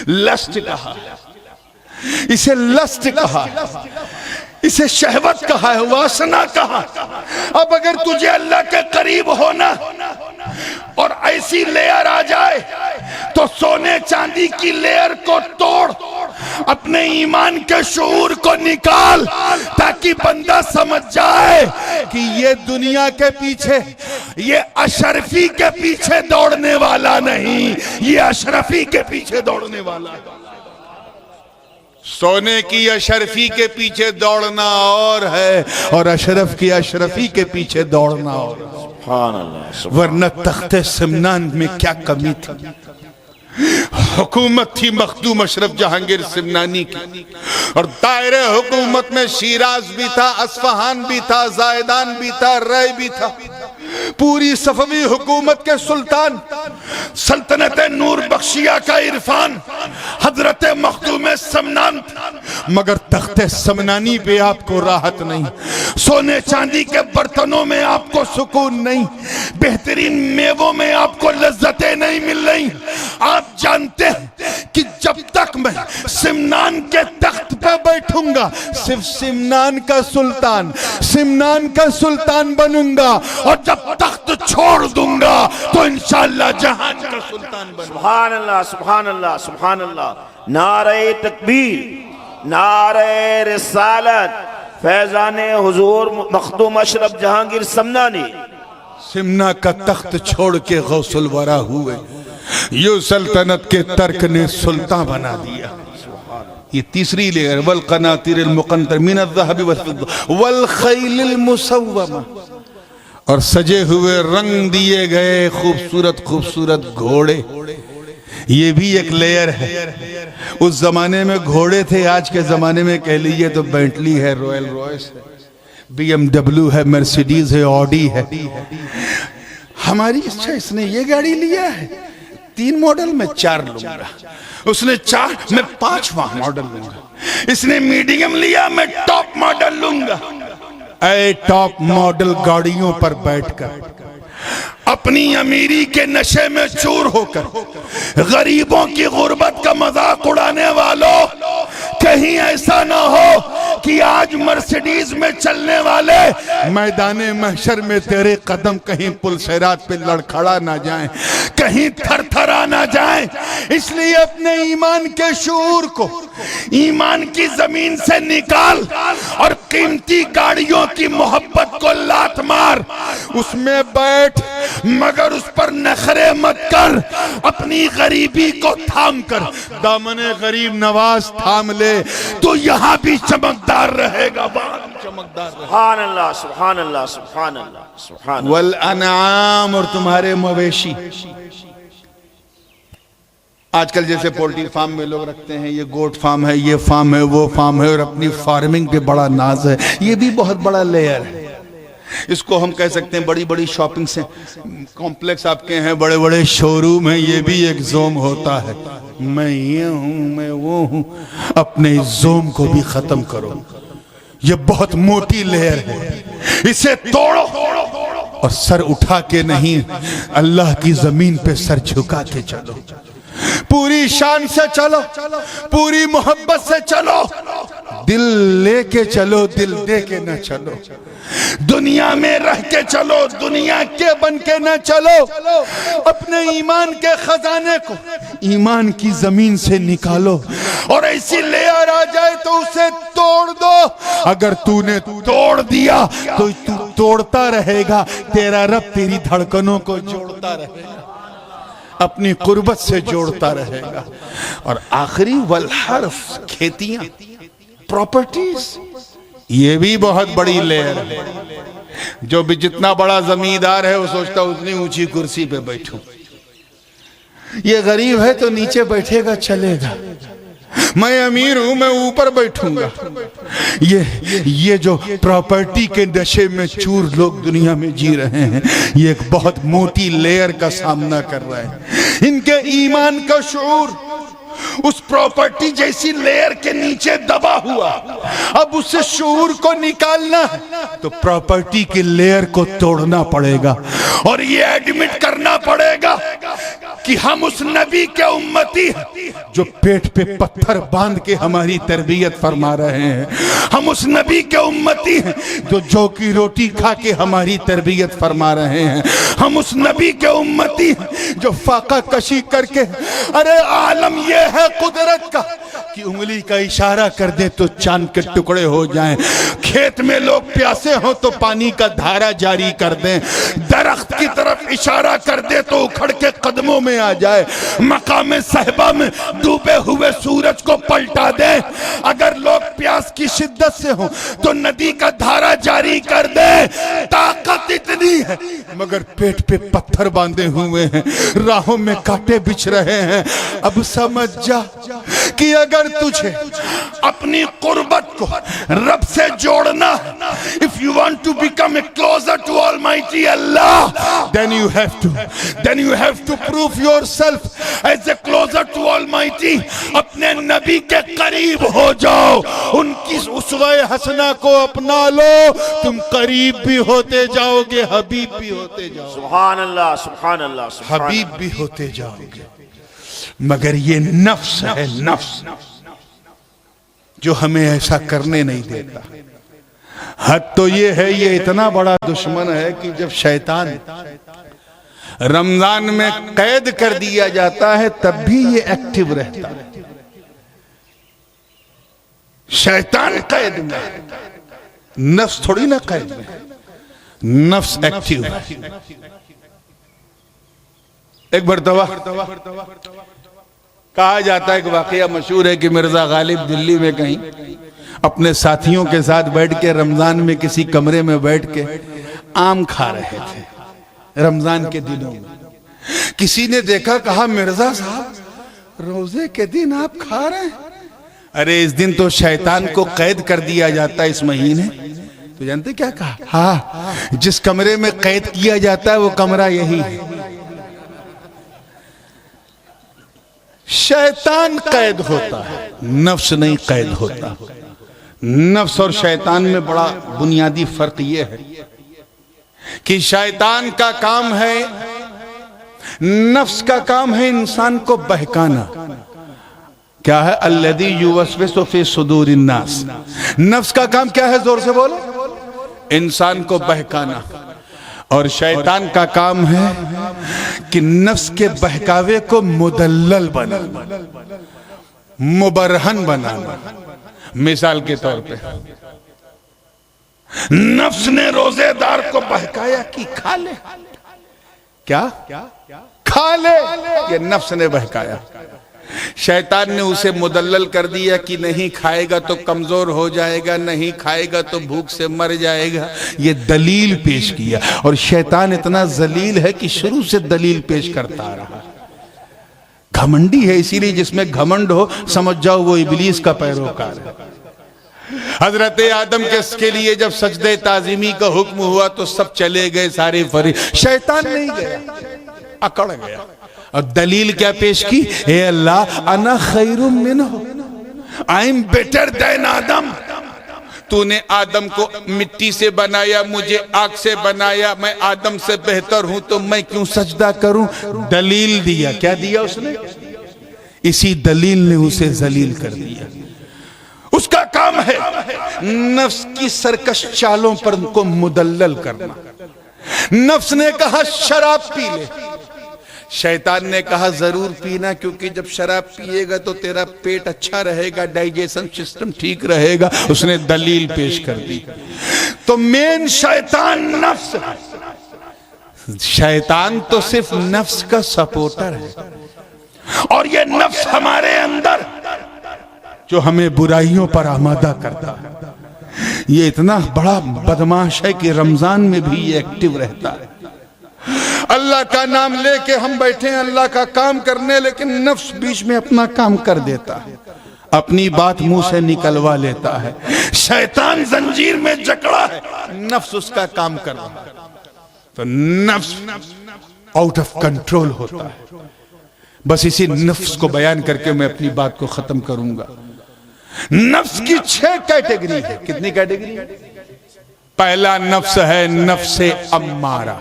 لسٹ کہا، اسے لسٹ کہا، اسے شہوت کہا ہے، واسنا کہا۔ اب اگر تجھے اللہ کے قریب ہونا اور ایسی لیئر آ جائے تو سونے چاندی کی لیئر کو توڑ، اپنے ایمان کے شعور کو نکال، تاکہ بندہ سمجھ جائے کہ یہ دنیا کے پیچھے، یہ اشرفی کے پیچھے دوڑنے والا نہیں، یہ اشرفی کے پیچھے دوڑنے والا ہے۔ سونے کی اشرفی کے پیچھے دوڑنا اور ہے، اور اشرف کی اشرفی کے پیچھے دوڑنا اور ہے۔ سبحان اللہ۔ ورنہ تخت سمنان میں کیا کمی تھی؟ حکومت تھی مخدوم اشرف جہانگیر سمنانی کی، اور دائرے حکومت میں شیراز بھی تھا، اصفہان بھی تھا، زائدان بھی تھا، رائے بھی تھا، پوری صفوی حکومت کے سلطان، سلطنت نور بخشیہ کا عرفان حضرت مخدوم سمنان، مگر تخت سمنانی پہ آپ کو راحت نہیں، سونے چاندی کے برتنوں میں آپ کو سکون نہیں، بہترین میووں میں آپ کو لذتیں نہیں مل رہی۔ آپ جانتے ہیں کہ جب تک میں سمنان کے تخت پہ بیٹھوں گا صرف سمنان کا سلطان بنوں گا، اور جب تخت چھوڑ دوں گا تو انشاءاللہ جہان کا سلطان بنوں گا۔ سبحان اللہ، سبحان اللہ، سبحان اللہ۔ نعرہ تکبیر، نعرہ رسالت، فیضان حضور مخدوم اشرف جہانگیر سمنانی۔ سمنا کا تخت چھوڑ کے غوث الورا ہوئے، یوں سلطنت کے ترک نے سلطان بنا دیا۔ یہ تیسری لیئر، والقناطیر المقنطرۃ من الذهب والفضہ والخیل المسومہ، اور سجے ہوئے رنگ دیے گئے خوبصورت گھوڑے، یہ بھی ایک لیئر ہے۔ اس زمانے میں گھوڑے تھے، آج کے زمانے میں کہہ لیجئے تو بینٹلی ہے، رویل روائس ہے، بی ایم ڈبلیو ہے، مرسیڈیز ہے، آڈی ہے۔ ہماری اچھا اس نے یہ گاڑی لیا ہے، 3 ماڈل میں 4 لوں گا، اس نے 4 میں 5واں ماڈل لوں گا، اس نے میڈیم لیا میں ٹاپ ماڈل لوں گا۔ اے ٹاپ ماڈل گاڑیوں پر بیٹھ کر اپنی امیری کے نشے میں چور ہو کر غریبوں کی غربت کا مذاق اڑانے والوں، کہیں ایسا نہ ہو کہ آج مرسیڈیز میں چلنے والے میدان محشر میں تیرے قدم کہیں پل صراط پہ لڑکھڑا نہ جائیں، کہیں تھر تھرا نہ جائیں۔ اس لیے اپنے ایمان کے شعور کو ایمان کی زمین سے نکال اور قیمتی گاڑیوں کی محبت کو لات مار، اس میں بیٹھ مگر اس پر نخرے مت کر۔ اپنی غریبی کو تھام کر دامن غریب نواز تھام لے تو یہاں بھی چمکدار رہے گا، وہاں بھی چمکدار رہے گا۔ سبحان اللہ سبحان اللہ سبحان اللہ سبحان اللہ۔ والانعام، اور تمہارے مویشی۔ آج کل جیسے پولٹری فارم میں لوگ رکھتے ہیں، یہ گوٹ فارم ہے، یہ فارم ہے، وہ فارم ہے، اور اپنی فارمنگ پہ بڑا ناز ہے، یہ بھی بہت بڑا لیئر ہے۔ اس کو ہم کہہ سکتے ہیں بڑی بڑی شاپنگ سے کمپلیکس آپ کے ہیں، بڑے بڑے شوروم ہیں، یہ بھی ایک زوم ہوتا ہے۔ میں یہ ہوں، میں وہ ہوں، اپنے زوم کو بھی ختم کرو۔ یہ بہت موٹی لیئر ہے، اسے توڑو اور سر اٹھا کے نہیں، اللہ کی زمین پہ سر جھکا کے چلو، پوری شان سے چلو، پوری محبت سے چلو، دل لے کے چلو، دل دے کے نہ چلو، دنیا میں رہ کے چلو، دنیا کے بن کے نہ چلو۔ اپنے ایمان کے خزانے کو ایمان کی زمین سے نکالو، اور ایسی لیئر آ جائے تو اسے توڑ دو۔ اگر تو نے توڑ دیا تو تو توڑتا رہے گا، تیرا رب تیری دھڑکنوں کو جوڑتا رہے گا، اپنی قربت سے جوڑتا رہے گا۔ اور آخری والحرف، کھیتیاں، پراپرٹیز، یہ بھی بہت بڑی لیئر ہے۔ جو بھی جتنا بڑا زمیندار ہے وہ سوچتا اتنی اونچی کرسی پہ بیٹھوں، یہ غریب ہے تو نیچے بیٹھے گا، چلے گا، میں امیر ہوں میں اوپر بیٹھوں گا۔ یہ جو پراپرٹی کے نشے میں چور لوگ دنیا میں جی رہے ہیں، یہ ایک بہت موٹی لیئر کا سامنا کر رہے ہیں۔ ان کے ایمان کا شعور اس پراپرٹی جیسی لیئر کے نیچے دبا ہوا، اب اس سے شعور کو نکالنا ہے تو پراپرٹی کی لیئر کو توڑنا پڑے گا، اور یہ ایڈمٹ کرنا پڑے گا کہ ہم اس نبی کے امتی ہیں جو پیٹ پہ پتھر باندھ کے ہماری تربیت فرما رہے ہیں، ہم اس نبی کے امتی ہیں جو جو کی روٹی کھا کے ہماری تربیت فرما رہے ہیں، ہم اس نبی کے امتی ہیں جو فاقہ کشی کر کے، ارے عالم یہ ہے قدرت کا کہ انگلی کا اشارہ کر دے تو چاند کے ٹکڑے ہو جائیں، کھیت میں لوگ پیاسے ہوں تو پانی کا دھارا جاری کر دیں، درخت کی طرف اشارہ کر دے تو اکھڑ کے قدموں میں آ جائے، مقام صحبہ میں ڈوبے ہوئے سورج کو پلٹا دیں، اگر لوگ پیاس کی شدت سے ہوں تو ندی کا دھارا جاری کر دے۔ طاقت اتنی ہے مگر پیٹ پہ پتھر باندھے ہوئے ہیں، راہوں میں کانٹے بچھ رہے ہیں۔ اب سمجھ جا کہ اگر تجھے اپنی قربت کو رب سے جوڑنا ہے، if you want to become closer to Almighty Allah, then you have to prove yourself as a closer to Almighty. اپنے نبی کے قریب ہو جاؤ، ان کی اسوہ حسنہ کو اپنا لو، تم قریب بھی ہوتے جاؤ گے، حبیب بھی ہوتے جاؤ گے، سبحان اللہ سبحان اللہ سبحان اللہ۔ حبیب بھی ہوتے جاؤ گے۔ مگر یہ نفس ہے، نفس جو ہمیں ایسا کرنے نہیں دیتا۔ حد تو یہ ہے، یہ اتنا بڑا دشمن ہے کہ جب شیطان رمضان میں قید کر دیا جاتا ہے تب بھی یہ ایکٹیو رہتا ہے۔ شیطان قید میں، نفس تھوڑی نہ قید میں، نفس ایکٹیو ہے۔ ایک مرتبہ کہا جاتا ہے، ایک واقعہ مشہور ہے کہ مرزا غالب دلی میں کہیں اپنے ساتھیوں کے ساتھ بیٹھ کے رمضان میں کسی کمرے میں بیٹھ کے آم کھا رہے تھے رمضان کے دنوں میں۔ کسی نے دیکھا، کہا مرزا صاحب روزے کے دن آپ کھا رہے ہیں؟ ارے اس دن تو شیطان کو قید کر دیا جاتا ہے اس مہینے۔ تو جانتے کیا کہا؟ ہاں، جس کمرے میں قید کیا جاتا ہے وہ کمرہ یہی ہے۔ شیطان قید ہوتا ہے، نفس نہیں قید ہوتا۔ نفس اور شیطان میں بڑا بنیادی فرق یہ ہے کہ شیطان کا کام ہے، نفس کا کام ہے انسان کو بہکانا۔ کیا ہے؟ الذی یوسوس فی صدور الناس۔ نفس کا کام کیا ہے؟ زور سے بولو۔ انسان کو بہکانا، اور شیطان کا کام ہے کہ نفس کے بہکاوے کو مدلل بنانا، مبرہن بنانا۔ مثال کے طور پہ نفس نے روزے دار کو بہکایا کہ کھا لے، کیا کھا لے، یہ نفس نے بہکایا۔ شیطان نے اسے مدلل کر دیا کہ نہیں کھائے گا تو کمزور ہو جائے گا، نہیں کھائے گا تو بھوک سے مر جائے گا، یہ دلیل پیش کیا۔ اور شیطان اتنا ذلیل ہے کہ شروع سے دلیل پیش کرتا آ رہا، گھمنڈی ہے، اسی لیے جس میں گھمنڈ ہو سمجھ جاؤ وہ ابلیس کا پیروکار ہے۔ حضرت آدم کے لیے جب سجدہ تعظیمی کا حکم ہوا تو سب چلے گئے سارے فرشتے، شیطان نہیں گیا، اکڑ گیا۔ اور دلیل کیا پیش کی؟ اے اللہ انا خیر منہ، I am better than آدم، تو نے آدم کو مٹی سے بنایا، مجھے آگ سے بنایا، میں آدم سے بہتر ہوں تو میں کیوں سجدہ کروں؟ دلیل دیا، کیا دیا اس نے؟ اسی دلیل نے اسے ذلیل کر دیا۔ اس کا کام ہے نفس کی سرکش چالوں پر ان کو مدلل کرنا۔ نفس نے کہا شراب پی لے، شیطان نے کہا ضرور پینا، کیونکہ جب شراب پیے گا تو تیرا پیٹ اچھا رہے گا، ڈائجیشن سسٹم ٹھیک رہے گا۔ اس نے دلیل پیش کر دی۔ تو مین شیطان نفس، شیطان تو صرف نفس کا سپورٹر ہے، اور یہ نفس ہمارے اندر جو ہمیں برائیوں پر آمادہ کرتا ہے، یہ اتنا بڑا بدماش ہے کہ رمضان میں بھی یہ ایکٹیو رہتا ہے۔ اللہ کا نام لے کے ہم بیٹھے ہیں اللہ کا کام کرنے، لیکن نفس بیچ میں اپنا کام کر دیتا ہے، اپنی بات منہ سے نکلوا لیتا ہے۔ شیطان زنجیر میں جکڑا ہے، نفس اس کا کام کر رہا ہے، تو نفس آؤٹ آف کنٹرول ہوتا ہے۔ بس اسی نفس کو بیان کر کے میں اپنی بات کو ختم کروں گا۔ نفس کی 6 کیٹیگری ہے۔ کتنی کیٹیگری؟ پہلا نفس ہے نفس امارہ،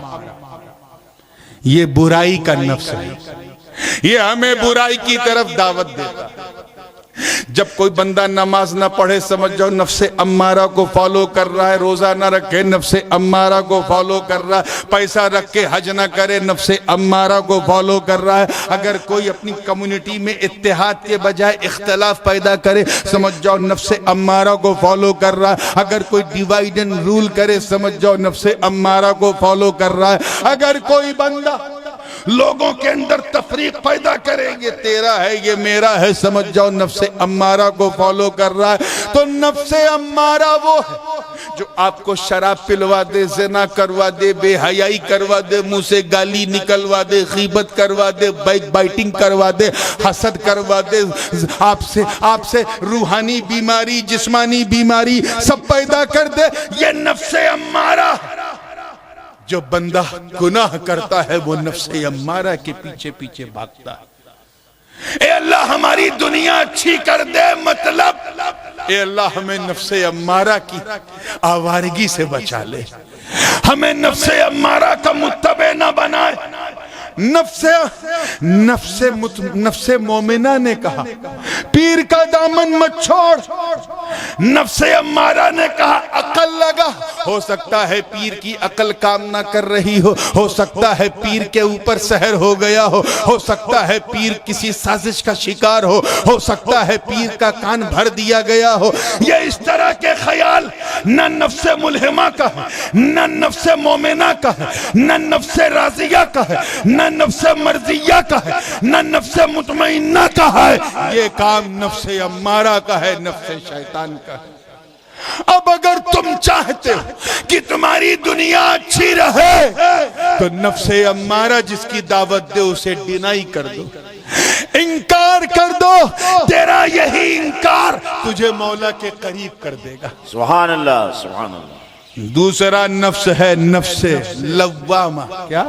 یہ برائی کا نفس ہے، یہ ہمیں برائی کی طرف دعوت دیتا ہے۔ جب کوئی بندہ نماز نہ پڑھے سمجھ جاؤ نفس امارہ کو فالو کر رہا ہے، روزہ نہ رکھے نفس امارہ کو فالو کر رہا ہے، پیسہ رکھ کے حج نہ کرے نفس امارہ کو فالو کر رہا ہے۔ اگر کوئی اپنی کمیونٹی میں اتحاد کے بجائے اختلاف پیدا کرے سمجھ جاؤ نفس امارہ کو فالو کر رہا ہے۔ اگر کوئی ڈیوائیڈ اینڈ رول کرے سمجھ جاؤ نفس امارہ کو فالو کر رہا ہے۔ اگر کوئی بندہ لوگوں کے اندر تفریق پیدا کرے، یہ تیرا ہے یہ میرا ہے، سمجھ جاؤ نفس امارہ کو فالو کر رہا ہے۔ تو نفس امارہ وہ ہے جو آپ کو شراب پلوا دے، زنا کروا دے، بے حیائی کروا دے، منہ سے گالی نکلوا دے، غیبت کروا دے، بیک بائٹنگ کروا دے، حسد کروا دے، آپ سے روحانی بیماری جسمانی بیماری سب پیدا کر دے۔ یہ نفس امارہ، جو بندہ گناہ کرتا ہے وہ نفس امارہ کے پیچھے پیچھے بھاگتا ہے۔ اے اللہ ہماری دنیا اچھی کر دے، مطلب اے اللہ ہمیں نفس امارہ کی آوارگی سے بچا لے، ہمیں نفس امارہ کا متبع نہ بنائے۔ نفس مومنہ نے کہا پیر کا دامن مت چھوڑ، نفس امارہ نے کہا عقل لگا۔ ہو سکتا ہے پیر کی عقل کام نہ کر رہی ہو سکتا ہے پیر کے اوپر سحر ہو گیا ہو سکتا ہے پیر کسی سازش کا شکار ہو سکتا ہے پیر کا کان بھر دیا گیا ہو۔ یہ اس طرح کے خیال نہ نفس ملہمہ کا ہے، نہ نفس مومنہ کا ہے، نہ نفس راضیہ کا ہے، نہ نفس مرضیہ کا ہے، نہ نفس مطمئنہ کا ہے۔ یہ کام نفس امارہ کا ہے، نفس شیطان کا ہے۔ اب اگر تم چاہتے ہو کہ تمہاری دنیا اچھی رہے تو نفس امارہ جس کی دعوت دے اسے ڈینائی کر دو، انکار کر دو۔ تیرا یہی انکار تجھے مولا کے قریب کر دے گا۔ سبحان اللہ، سبحان اللہ۔ دوسرا نفس ہے نفس لوامہ۔ کیا؟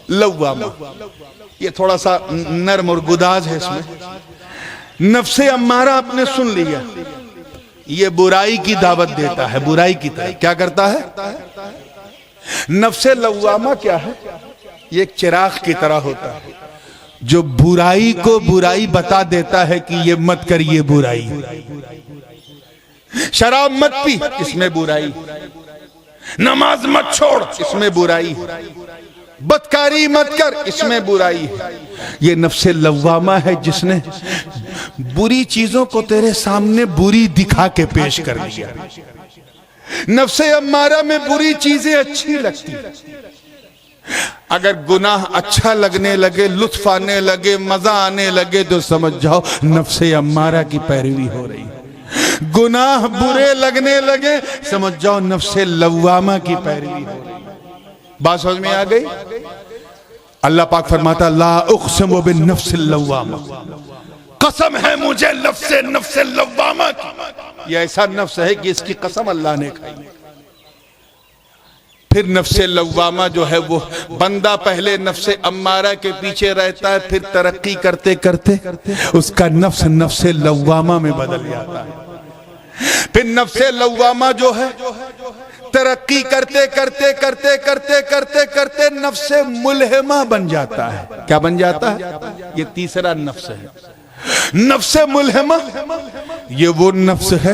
لوامہ۔ یہ تھوڑا سا نرم اور گداز ہے اس میں۔ نفس امارہ آپ نے سن لیا، یہ برائی کی دعوت دیتا ہے، برائی کی طرف کیا کرتا ہے؟ نفس لوامہ کیا ہے؟ یہ ایک چراغ کی طرح ہوتا ہے جو برائی کو برائی بتا دیتا ہے کہ یہ مت کر، یہ برائی۔ شراب مت پی، اس میں برائی۔ نماز مت چھوڑ، اس میں برائی ہے، بدکاری مت کر، اس میں برائی ہے۔ یہ نفس لوامہ ہے جس نے بری چیزوں کو تیرے سامنے بری دکھا کے پیش کر دیا۔ نفس امارہ میں بری چیزیں اچھی لگتی، اگر گناہ اچھا لگنے لگے، لطف آنے لگے، مزہ آنے لگے تو سمجھ جاؤ نفس امارہ کی پیروی ہو رہی ہے۔ گناہ برے لگنے لگے سمجھ جاؤ نفس لوامہ کی پیروی ہو رہی ہے۔ بات سمجھ میں آ گئی؟ اللہ پاک فرماتا لا اقسم بالنفس اللوامہ، قسم ہے مجھے نفس لوامہ کی۔ یہ ایسا نفس ہے کہ اس کی قسم اللہ نے کھائی۔ پھر نفس لوامہ جو ہے وہ بندہ پہلے نفس امارہ کے پیچھے رہتا ہے، پھر ترقی کرتے کرتے اس کا نفس لوامہ میں بدل جاتا ہے۔ پھر نفس لوامہ جو ہے ترقی کرتے کرتے کرتے کرتے کرتے کرتے نفس ملہمہ بن جاتا ہے۔ کیا بن جاتا ہے؟ یہ تیسرا نفس ہے، نفس ملہمہ۔ یہ وہ نفس ہے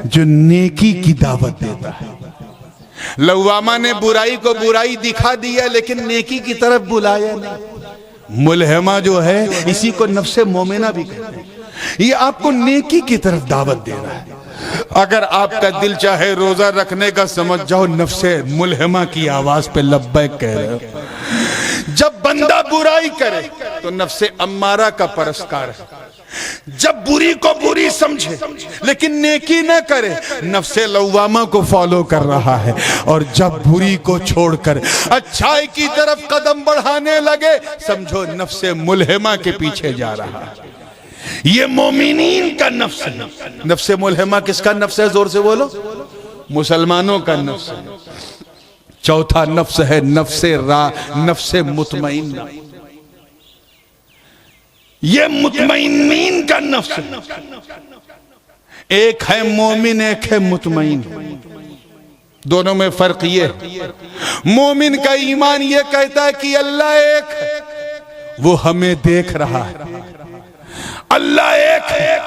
جو نیکی کی دعوت دیتا ہے۔ لوامہ نے برائی کو برائی دکھا دیا لیکن نیکی کی طرف بلایا نہیں۔ ملہمہ جو ہے اسی کو نفس مومنہ بھی کہتے ہیں، یہ آپ کو نیکی کی طرف دعوت دے رہا ہے۔ اگر آپ کا دل چاہے روزہ رکھنے کا سمجھ جاؤ نفس ملہمہ کی آواز پہ لبیک کہہ رہے ہو۔ جب بندہ برائی کرے تو نفس امارہ کا پرستار ہے، جب بری کو بری سمجھے لیکن نیکی نہ کرے نفس لوامہ کو فالو کر رہا ہے، اور جب بری کو چھوڑ کر اچھائی کی طرف قدم بڑھانے لگے سمجھو نفس ملہمہ کے پیچھے جا رہا ہے۔ یہ مومنین کا نفس ہے۔ نفس ملہمہ کس کا نفس ہے؟ زور سے بولو۔ مسلمانوں کا نفس ہے۔ چوتھا نفس ہے نفس مطمئنہ۔ یہ مطمئنین کا نفس ہے۔ ایک ہے مومن، ایک ہے مطمئن۔ دونوں میں فرق یہ ہے، مومن کا ایمان یہ کہتا ہے کہ اللہ ایک ہے، وہ ہمیں دیکھ رہا ہے، اللہ ایک ہے،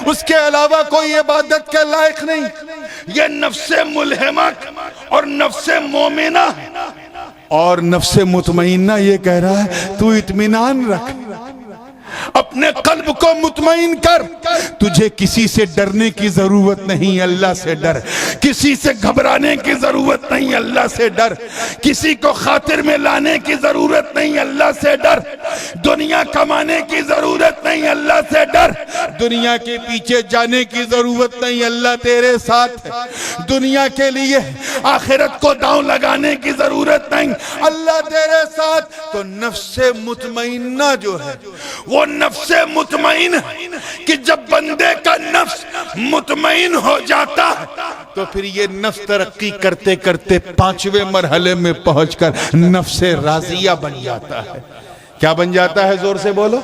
اس کے علاوہ کوئی عبادت کے لائق نہیں۔ یہ نفس ملہمہ اور نفس مومنہ ہے۔ اور نفس مطمئنہ یہ کہہ رہا ہے تو اطمینان رکھ، اپنے قلب کو مطمئن کر، تجھے کسی سے ڈرنے کی ضرورت نہیں، اللہ سے ڈر۔ کسی سے گھبرانے کی ضرورت نہیں، اللہ سے ڈر۔ کسی کو خاطر میں لانے کی ضرورت نہیں، اللہ سے ڈر۔ دنیا کمانے کی ضرورت نہیں، اللہ سے ڈر۔ دنیا کے پیچھے جانے کی ضرورت نہیں، اللہ تیرے ساتھ ہے۔ دنیا کے لیے آخرت کو داؤں لگانے کی ضرورت نہیں، اللہ تیرے ساتھ۔ تو نفس مطمئنہ جو ہے وہ نفس مطمئن ہے کہ جب بندے کا نفس مطمئن ہو جاتا ہے تو پھر یہ نفس ترقی کرتے کرتے 5ویں مرحلے میں پہنچ کر نفس راضیہ بن جاتا ہے۔ کیا بن جاتا ہے؟ زور سے بولو۔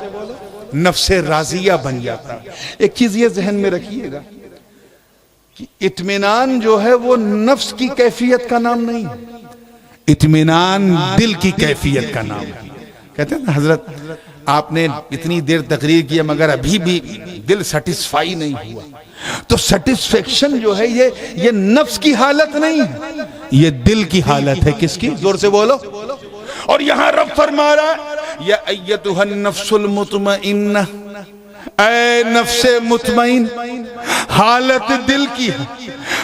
نفس راضیہ بن جاتا ہے۔ ایک چیز یہ ذہن میں رکھیے گا کہ اطمینان جو ہے وہ نفس کی کیفیت کا نام نہیں، اطمینان دل کی کیفیت کا نام ہے۔ کہتے ہیں نا حضرت آپ نے اتنی دیر تقریر کیا مگر ابھی بھی دل سیٹسفائی نہیں ہوا، تو سیٹسفیکشن جو ہے یہ نفس کی حالت نہیں ہے، یہ دل کی حالت ہے۔ کس کی؟ زور سے بولو۔ اور یہاں رب فرما رہا ہے یا ایتھا النفس المطمئنہ، اے نفس مطمئن، حالت دل کی ہے۔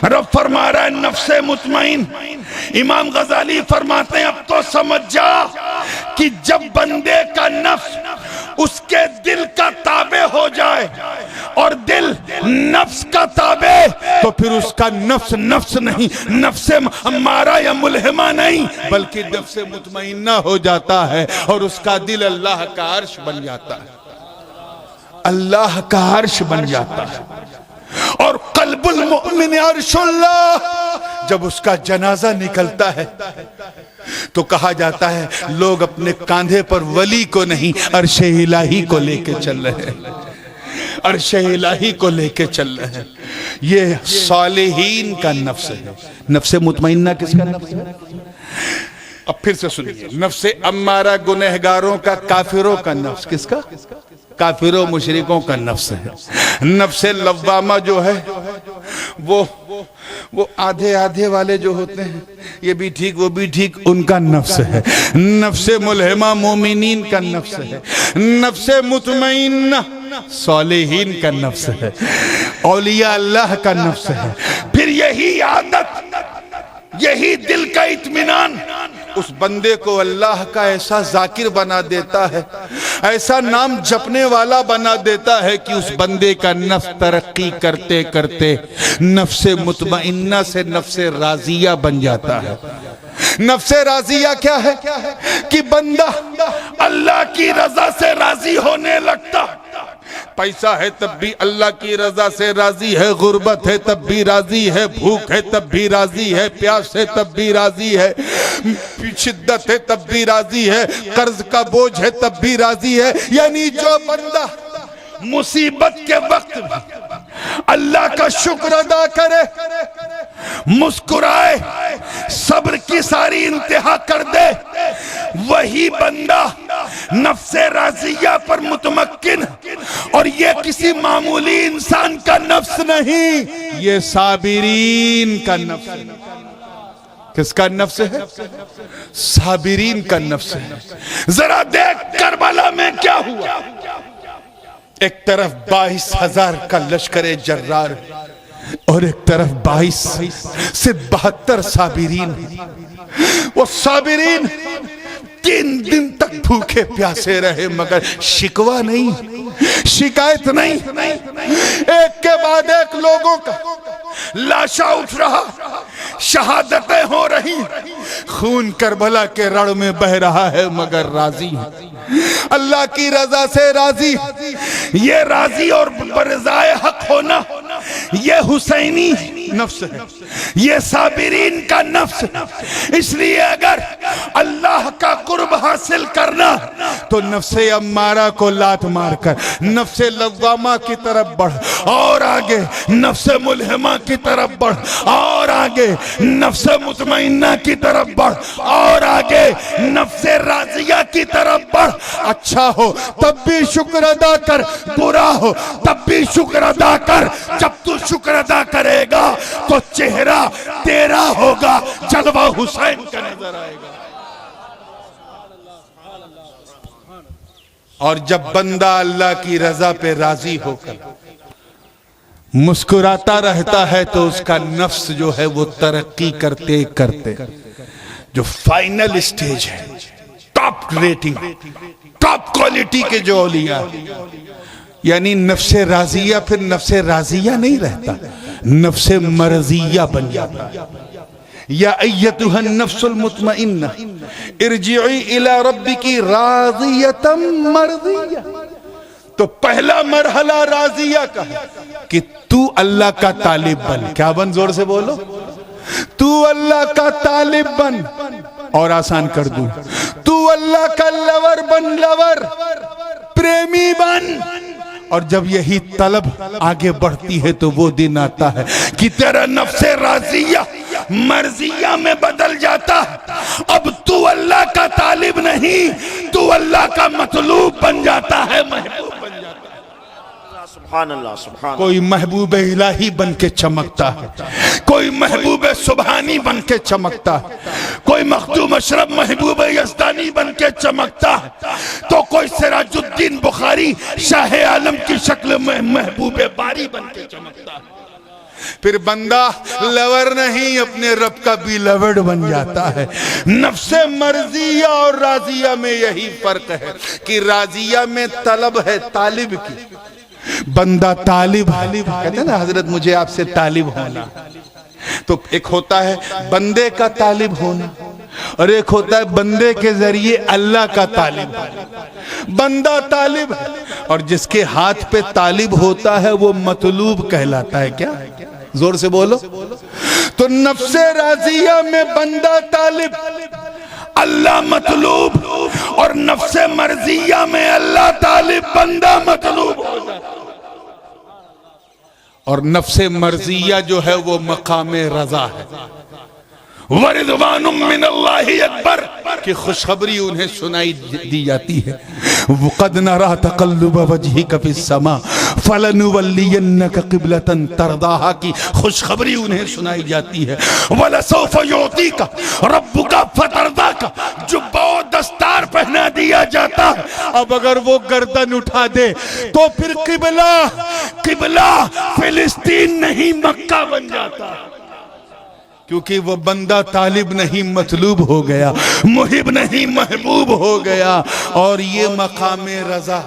رب فرما رہا ہے نفس مطمئن۔ امام غزالی فرماتے ہیں اب تو سمجھ جا کہ جب بندے کا نفس اس کے دل کا تابع ہو جائے اور دل نفس کا تابع، تو پھر اس کا نفس نہیں، نفس امارہ یا ملہمہ نہیں، بلکہ نفس مطمئنہ ہو جاتا ہے، اور اس کا دل اللہ کا عرش بن جاتا ہے، اللہ کا عرش بن جاتا ہے۔ اور قلب المؤمن عرش اللہ، جب اس کا جنازہ نکلتا ہے تو کہا جاتا ہے لوگ اپنے کاندھے پر ولی کو نہیں عرش الہی کو لے کے چل رہے ہیں، عرش الہی کو لے کے چل رہے ہیں۔ یہ صالحین کا نفس ہے۔ نفس مطمئنہ کس کا نفس ہے؟ اب پھر سے سنیے، نفس امارہ گنہگاروں کا، کافروں کا نفس کس کا؟ کافروں مشرکوں کا نفس ہے۔ نفس لوامہ جو ہے وہ آدھے آدھے والے جو ہوتے ہیں، یہ بھی ٹھیک وہ بھی ٹھیک، ان کا نفس ہے۔ نفس ملہمہ مومنین کا نفس ہے، نفس مطمئنہ صالحین کا نفس ہے، اولیاء اللہ کا نفس ہے۔ پھر یہی عادت، یہی دل کا اطمینان اس بندے کو اللہ کا ایسا ذاکر بنا دیتا ہے، ایسا نام جپنے والا بنا دیتا ہے کہ اس بندے کا نفس ترقی کرتے کرتے نفس مطمئنہ سے نفس راضیہ بن جاتا ہے۔ نفس راضیہ کیا ہے؟ کہ بندہ اللہ کی رضا سے راضی ہونے لگتا۔ پیسہ ہے تب بھی اللہ کی رضا سے راضی ہے، غربت ہے تب بھی راضی ہے، بھوک ہے تب بھی راضی ہے، پیاس ہے تب بھی راضی ہے، شدت ہے تب بھی راضی ہے، قرض کا بوجھ ہے تب بھی راضی ہے۔ یعنی جو بندہ مصیبت کے وقت اللہ کا شکر ادا کرے، مسکرائے، صبر کی ساری انتہا کر دے، وہی بندہ نفس راضیہ پر متمکن۔ اور یہ کسی معمولی انسان کا نفس نہیں، یہ صابرین کا نفس ہے۔ کس کا نفس ہے؟ صابرین کا نفس ہے۔ ذرا دیکھ کربلا میں کیا ہوا۔ ایک طرف 22,000 کا لشکر جرار اور ایک طرف 22 سے 72 صابرین۔ وہ صابرین 3 دن تک بھوکے پیاسے رہے، مگر شکوہ نہیں، شکایت نہیں۔ ایک کے بعد ایک لوگوں کا لاشا اٹھ رہا، شہادتیں ہو رہی، خون کربلا کے رڑ میں بہ رہا ہے، مگر راضی ہے، اللہ کی رضا سے راضی۔ یہ راضی اور برضائے حق ہونا یہ حسینی نفس ہے، یہ صابرین کا نفس۔ اس لیے اگر اللہ کا قرب حاصل کرنا تو نفس امارہ کو لات مار کر نفس لوامہ کی طرف بڑھ، اور آگے نفس ملہمہ کی طرف بڑھ، اور آگے نفس مطمئنہ کی طرف بڑھ، اور آگے نفس راضیہ کی طرف بڑھ۔ اچھا ہو تب بھی شکر ادا کر، برا ہو تب بھی شکر ادا کر۔ جب تو شکر ادا کرے گا تو چہرہ تیرا ہوگا، جلوہ حسین کا نظر آئے گا۔ اور جب بندہ اللہ کی رضا پہ راضی ہو کر مسکراتا رہتا ہے تو اس کا نفس جو ہے وہ ترقی کرتے کرتے جو فائنل اسٹیج ہے، ٹاپ ریٹنگ، ٹاپ کوالٹی کے جو اولیاء، یعنی نفس راضیہ پھر نفس راضیہ نہیں رہتا، نفس مرضیہ بن جاتا۔ یا ایتھا النفس المطمئنہ ارجعی الی ربکی راضیۃ مرضیہ۔ تو پہلا مرحلہ راضیہ کا ہے کہ تو اللہ کا طالب بن۔ کیا بن؟ زور سے بولو، تو اللہ کا طالب بن۔ اور آسان کر دوں، تو اللہ کا لور بن، لور، پریمی بن۔ اور جب یہی طلب آگے بڑھتی ہے تو وہ دن آتا ہے کہ تیرا نفس راضیہ مرضیہ میں بدل جاتا ہے۔ اب تو اللہ کا طالب نہیں، تو اللہ کا مطلوب بن جاتا ہے، محبوب بن جاتا ہے۔ سبحان اللہ، سبحان اللہ۔ کوئی محبوب الہی بن کے چمکتا ہے، کوئی محبوب سبحانی بن کے چمکتا ہے، کوئی مخدوم اشرف محبوب یزدانی بن کے چمکتا ہے، تو کوئی سراج الدین بخاری شاہ عالم کی شکل میں محبوب باری بن کے چمکتا ہے۔ پھر بندہ لور نہیں، اپنے رب کا بھی لوڈ بن جاتا ہے۔ نفس مرضیہ اور راضیہ میں یہی فرق ہے کہ راضیہ میں طلب ہے طالب کی، بندہ طالب کہتے ہیں نا حضرت مجھے آپ سے طالب ہونا، تو ایک ہوتا ہے بندے کا طالب ہونا اور ایک ہوتا ہے بندے کے ذریعے اللہ کا طالب ہونا۔ بندہ طالب ہے اور جس کے ہاتھ پہ طالب ہوتا ہے وہ مطلوب کہلاتا ہے۔ کیا؟ زور سے بولو۔ تو نفس راضیہ میں بندہ طالب، اللہ مطلوب، اور نفس مرضیہ میں اللہ طالب، بندہ مطلوب ہو جاتا۔ اور نفس مرضیہ جو ہے وہ مقام رضا ہے، وَرِضْوَانٌ مِّنَ اللَّهِ اکبر کی خوشخبری انہیں سنائی دی جاتی ہے۔ وقد نرى تقلب وجهك في السماء فلنولينك قبلة ترضاها کی خوشخبری انہیں سنائی جاتی ہے. وَلَسَوْفَ يُعْطِيكَ رَبُّكَ فَتَرْضَاكَ جبہ و دستار پہنا دیا جاتا ہے. اب اگر وہ گردن اٹھا دے تو پھر قبلہ فلسطین نہیں مکہ بن جاتا، کیونکہ وہ بندہ طالب نہیں مطلوب ہو گیا، محب نہیں محبوب ہو گیا. اور یہ مقام رضا،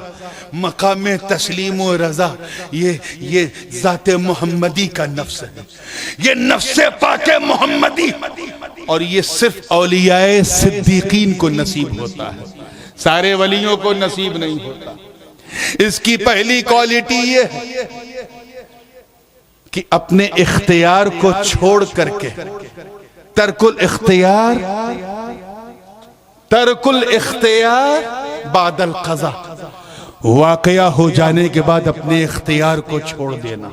مقام تسلیم و رضا، یہ ذات محمدی کا نفس ہے، یہ نفس پاک محمدی، اور یہ صرف اولیاء صدیقین کو نصیب ہوتا ہے، سارے ولیوں کو نصیب نہیں ہوتا. اس کی پہلی کوالٹی یہ ہے کہ اپنے اختیار کو چھوڑ کر کے ترک الاختیار بعد القضاء، واقعہ ہو جانے کے بعد اپنے اختیار کو چھوڑ دینا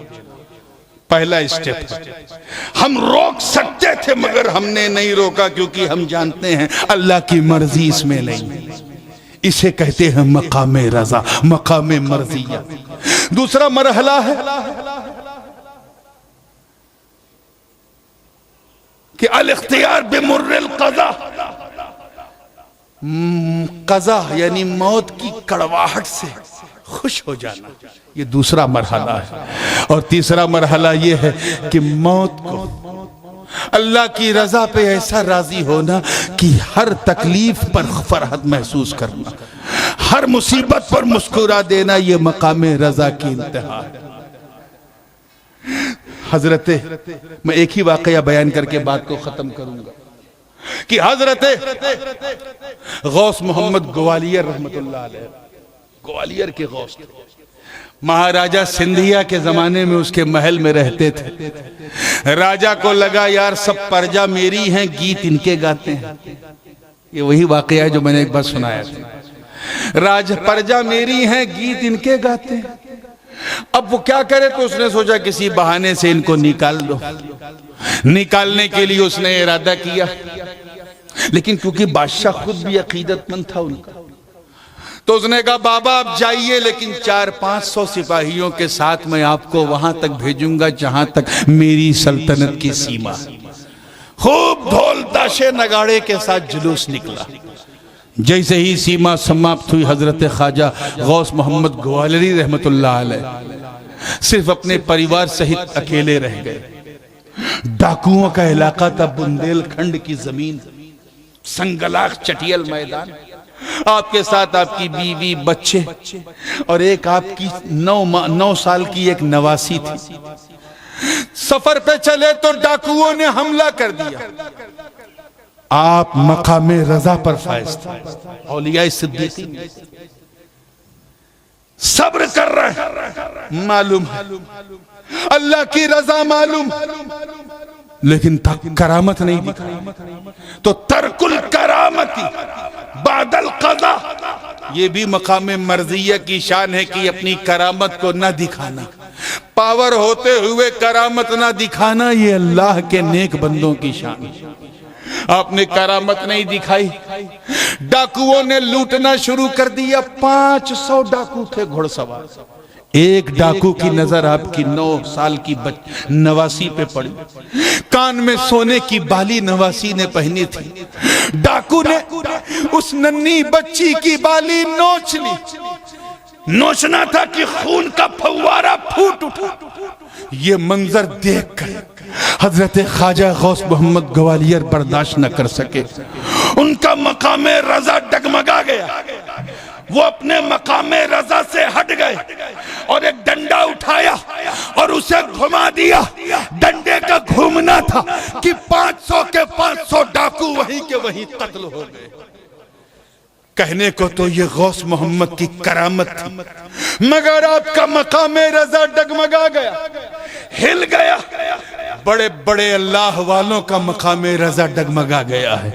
پہلا اسٹیپ. ہم روک سکتے تھے مگر ہم نے نہیں روکا، کیونکہ ہم جانتے ہیں اللہ کی مرضی اس میں نہیں. اسے کہتے ہیں مقام رضا، مقام مرضیہ. دوسرا مرحلہ ہے کہ الاختیار بمر القضاء، قضا یعنی موت کی کڑواہٹ سے خوش ہو جانا، یہ دوسرا مرحلہ ہے. اور تیسرا مرحلہ یہ ہے کہ موت کو اللہ کی رضا پہ ایسا راضی ہونا کہ ہر تکلیف پر فرحت محسوس کرنا، ہر مصیبت پر مسکرا دینا، یہ مقام رضا کی انتہا ہے. حضرت، میں ایک ہی واقعہ بیان کر کے بات کو ختم کروں گا کہ حضرت غوث محمد گوالیار رحمت اللہ علیہ، گوالیار کے غوث تھے، مہاراجہ سندھیا کے زمانے میں اس کے محل میں رہتے تھے. راجہ کو لگا یار سب پرجا میری ہیں، گیت ان کے گاتے ہیں. یہ وہی واقعہ ہے جو میں نے ایک بار سنایا تھا. پرجا میری ہیں، گیت ان کے گاتے ہیں. اب وہ کیا کرے؟ تو اس نے سوچا کسی بہانے سے ان کو نکال دو. نکالنے کے لیے اس نے ارادہ کیا، لیکن کیونکہ بادشاہ خود بھی عقیدت مند تھا ان کا، تو اس نے کہا بابا آپ جائیے، لیکن 400-500 سپاہیوں کے ساتھ میں آپ کو وہاں تک بھیجوں گا جہاں تک میری سلطنت کی سیما. خوب ڈھول تاشے نگاڑے کے ساتھ جلوس نکلا. جیسے ہی سیما سماپت ہوئی، حضرت خواجہ غوث محمد گوالیاری رحمت اللہ علیہ صرف اپنے پریوار سہت اکیلے رہ گئے. ڈاکوؤں کا علاقہ تھا، بندیل کھنڈ کی زمین، سنگلاخ چٹیل میدان. آپ کے ساتھ آپ کی بیوی، بچے اور ایک آپ کی 9 سال کی ایک نواسی تھی. سفر پہ چلے تو ڈاکوؤں نے حملہ کر دیا. آپ مقام رضا پر فائز تھے، اولیاء صدیقین صبر کر رہے ہیں، معلوم ہے اللہ کی رضا معلوم، لیکن کرامت نہیں دکھائی. تو ترک الکرامتی بعد القضاء، یہ بھی مقام مرضیہ کی شان ہے کہ اپنی کرامت کو نہ دکھانا، پاور ہوتے ہوئے کرامت نہ دکھانا، یہ اللہ کے نیک بندوں کی شان ہے. آپ نے کرامت نہیں دکھائی. ڈاکوؤں نے لوٹنا شروع کر دیا. 500 ڈاکو تھے گھڑ سوار. ایک ڈاکو کی نظر آپ کی 9 سال کی نواسی پہ پڑی. کان میں سونے کی بالی نواسی نے پہنی تھی. ڈاکو نے اس ننھی بچی کی بالی نوچ لی. نوچنا تھا کہ خون کا پھوارا پھوٹ اٹھا. یہ منظر دیکھ کر حضرت خواجہ غوث محمد گوالیار برداشت نہ کر سکے. ان کا مقام رضا ڈگمگا گیا. وہ اپنے مقام رضا سے ہٹ گئے اور ایک ڈنڈا اٹھایا اور اسے گھما دیا. ڈنڈے کا گھومنا تھا کہ 500 کے 500 ڈاکو وہیں کے وہیں قتل ہو گئے. کہنے کو تو یہ غوث محمد کی کرامت تھی، مگر آپ کا مقام رضا ڈگمگا گیا، ہل گیا. بڑے بڑے اللہ والوں کا مقام رضا ڈگمگا گیا ہے.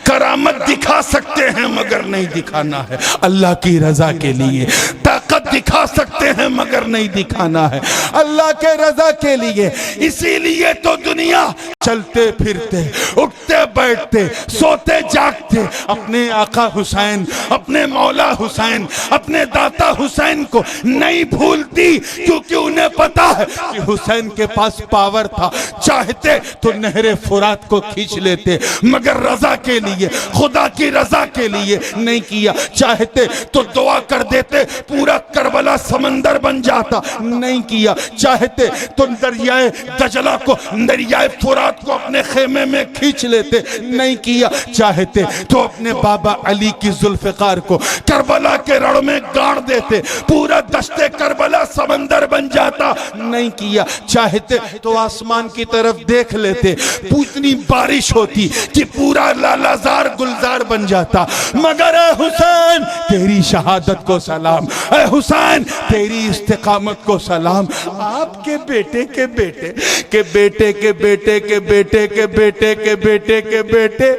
کرامت دکھا سکتے ہیں مگر نہیں دکھانا ہے اللہ کی رضا کے لیے. طاقت دکھا سکتے ہیں مگر نہیں دکھانا ہے اللہ کے رضا کے لیے. اسی لیے تو دنیا چلتے پھرتے اٹھتے بیٹھتے سوتے جاگتے اپنے آقا حسین، اپنے مولا حسین، اپنے داتا حسین کو نہیں بھولتی، کیونکہ انہیں پتا ہے کہ حسین کے پاس پاور تھا، چاہتے تو نہر فرات کو کھینچ لیتے، مگر رضا کے لیے، خدا کی رضا کے لیے نہیں کیا، چاہتے تو دعا کر دیتے پورا کربلا سمندر بن جاتا، نہیں کیا، چاہتے تو دریائے دجلہ کو، دریائے فرات کو اپنے خیمے میں کھینچ لیتے، نہیں کیا، چاہتے تو اپنے بابا علی کی ذوالفقار کو کربلا کے رڑ میں گاڑ دیتے، پورا دشت کربلا سمندر بن جاتا، نہیں کیا، چاہتے تو آسمان کی طرف دیکھ لیتے، اتنی بارش ہوتی کہ پورا لالازار گلزار بن جاتا، مگر اے حسین تیری شہادت کو سلام، اے حسین تیری استقامت کو سلام، آپ کے بیٹے کے بیٹے کے بیٹے کے بیٹے کے بیٹے کے بیٹے کے بیٹے کے بیٹے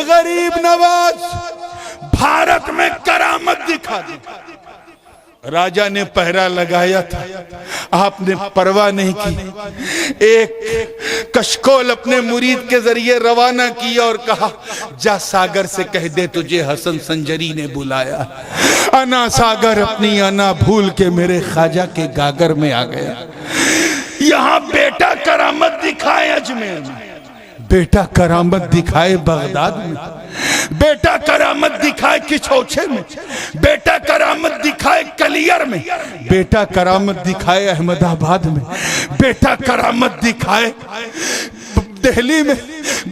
غریب نواز بھارت میں کرامت دکھا دی۔ راجہ نے پہرا لگایا تھا، آپ نے پرواہ نہیں کی، ایک کشکول اپنے مرید کے ذریعے روانہ کیا اور کہا جا ساگر سے کہہ دے تجھے حسن سنجری نے بلایا، انا ساگر اپنی انا بھول کے میرے خواجہ کے گاگر میں آ گیا۔ یہاں بیٹا کرامت دکھائے اجمیر میں، بیٹا کرامت دکھائے بغداد میں، بیٹا کرامت دکھائے کچھوچے میں، بیٹا کرامت دکھائے کلیر میں، بیٹا کرامت دکھائے احمد آباد میں، بیٹا کرامت دکھائے دہلی میں،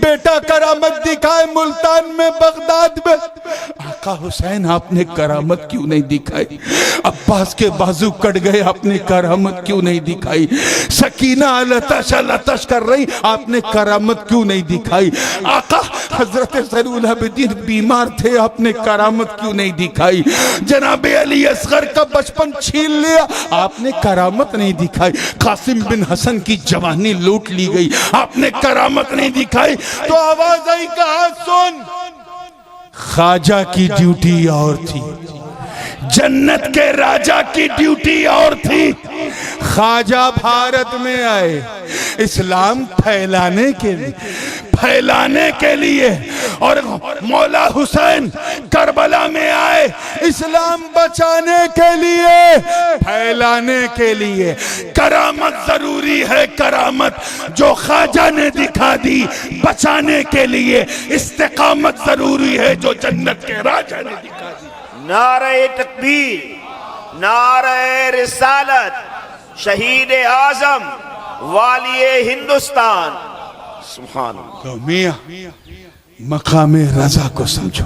بیٹا کرامت دکھائے ملتان میں، بغداد میں۔ آقا حسین آپ نے کرامت کیوں نہیں دکھائی؟ عباس کے بازو کٹ گئے، آپ نے کرامت کیوں نہیں دکھائی؟ سکینہ لتش لتش کر رہی، آپ نے کرامت کیوں نہیں دکھائی؟ آقا حضرت زین العابدین بیمار تھے، آپ نے کرامت کیوں نہیں دکھائی؟ جناب علی اصغر کا بچپن چھین لیا، آپ نے کرامت نہیں دکھائی۔ قاسم بن حسن کی جوانی لوٹ لی گئی، آپ نے کرامت نہیں دکھائی۔ تو آواز آئی کہا سن، خواجہ کی ڈیوٹی اور تھی، جنت کے راجہ کی ڈیوٹی اور تھی۔ خواجہ بھارت میں آئے اسلام پھیلانے کے لیے، اور مولا حسین کربلا میں آئے اسلام بچانے کے لیے، پھیلانے کے لیے۔ کرامت ضروری ہے، کرامت جو خواجہ نے دکھا دی بچانے کے لیے، استقامت ضروری ہے جو جنت کے راجہ نے دکھا دی۔ نعرہ تکبیر، نعرہ رسالت، شہید اعظم، والی ہندوستان، سبحان اللہ۔ تو میاں مقام رضا کو سمجھو،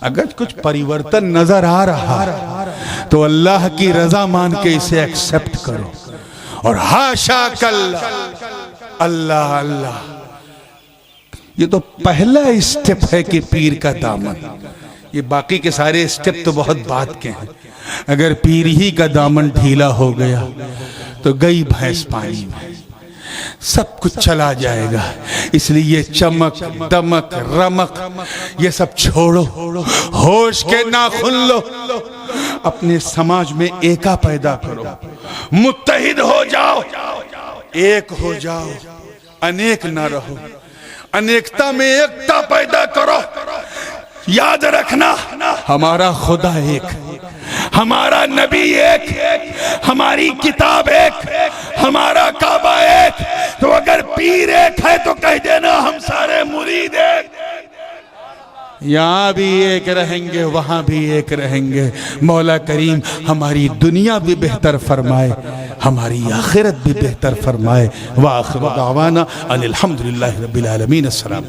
اگر کچھ پریورتن نظر آ رہا تو اللہ کی رضا مان کے اسے ایکسپٹ کرو، اور ہاشا کل اللہ اللہ۔ یہ تو پہلا اسٹیپ ہے کہ پیر کا دامن، یہ باقی کے سارے اسٹیپ تو بہت بعد کے ہیں۔ اگر پیر ہی کا دامن ڈھیلا ہو گیا تو گئی بھینس پانی میں، سب کچھ چلا جائے گا۔ اس لیے چمک دمک رمک یہ سب چھوڑو، ہوش کے ناخن لو، اپنے سماج میں ایکا پیدا کرو، متحد ہو جاؤ، ایک ہو جاؤ، انیک نہ رہو، انیکتا میں ایکتا پیدا کرو۔ یاد رکھنا ہمارا خدا ایک، ہمارا نبی ایک، ہماری کتاب ایک، ہمارا کعبہ ایک۔ تو اگر پیر ایک ہے تو کہہ دینا ہم سارے مرید ایک، یہاں بھی ایک رہیں گے وہاں بھی ایک رہیں گے۔ مولا کریم ہماری دنیا بھی بہتر فرمائے، ہماری آخرت بھی بہتر فرمائے۔ وآخر دعوانا ان الحمدللہ رب العالمین۔ السلام۔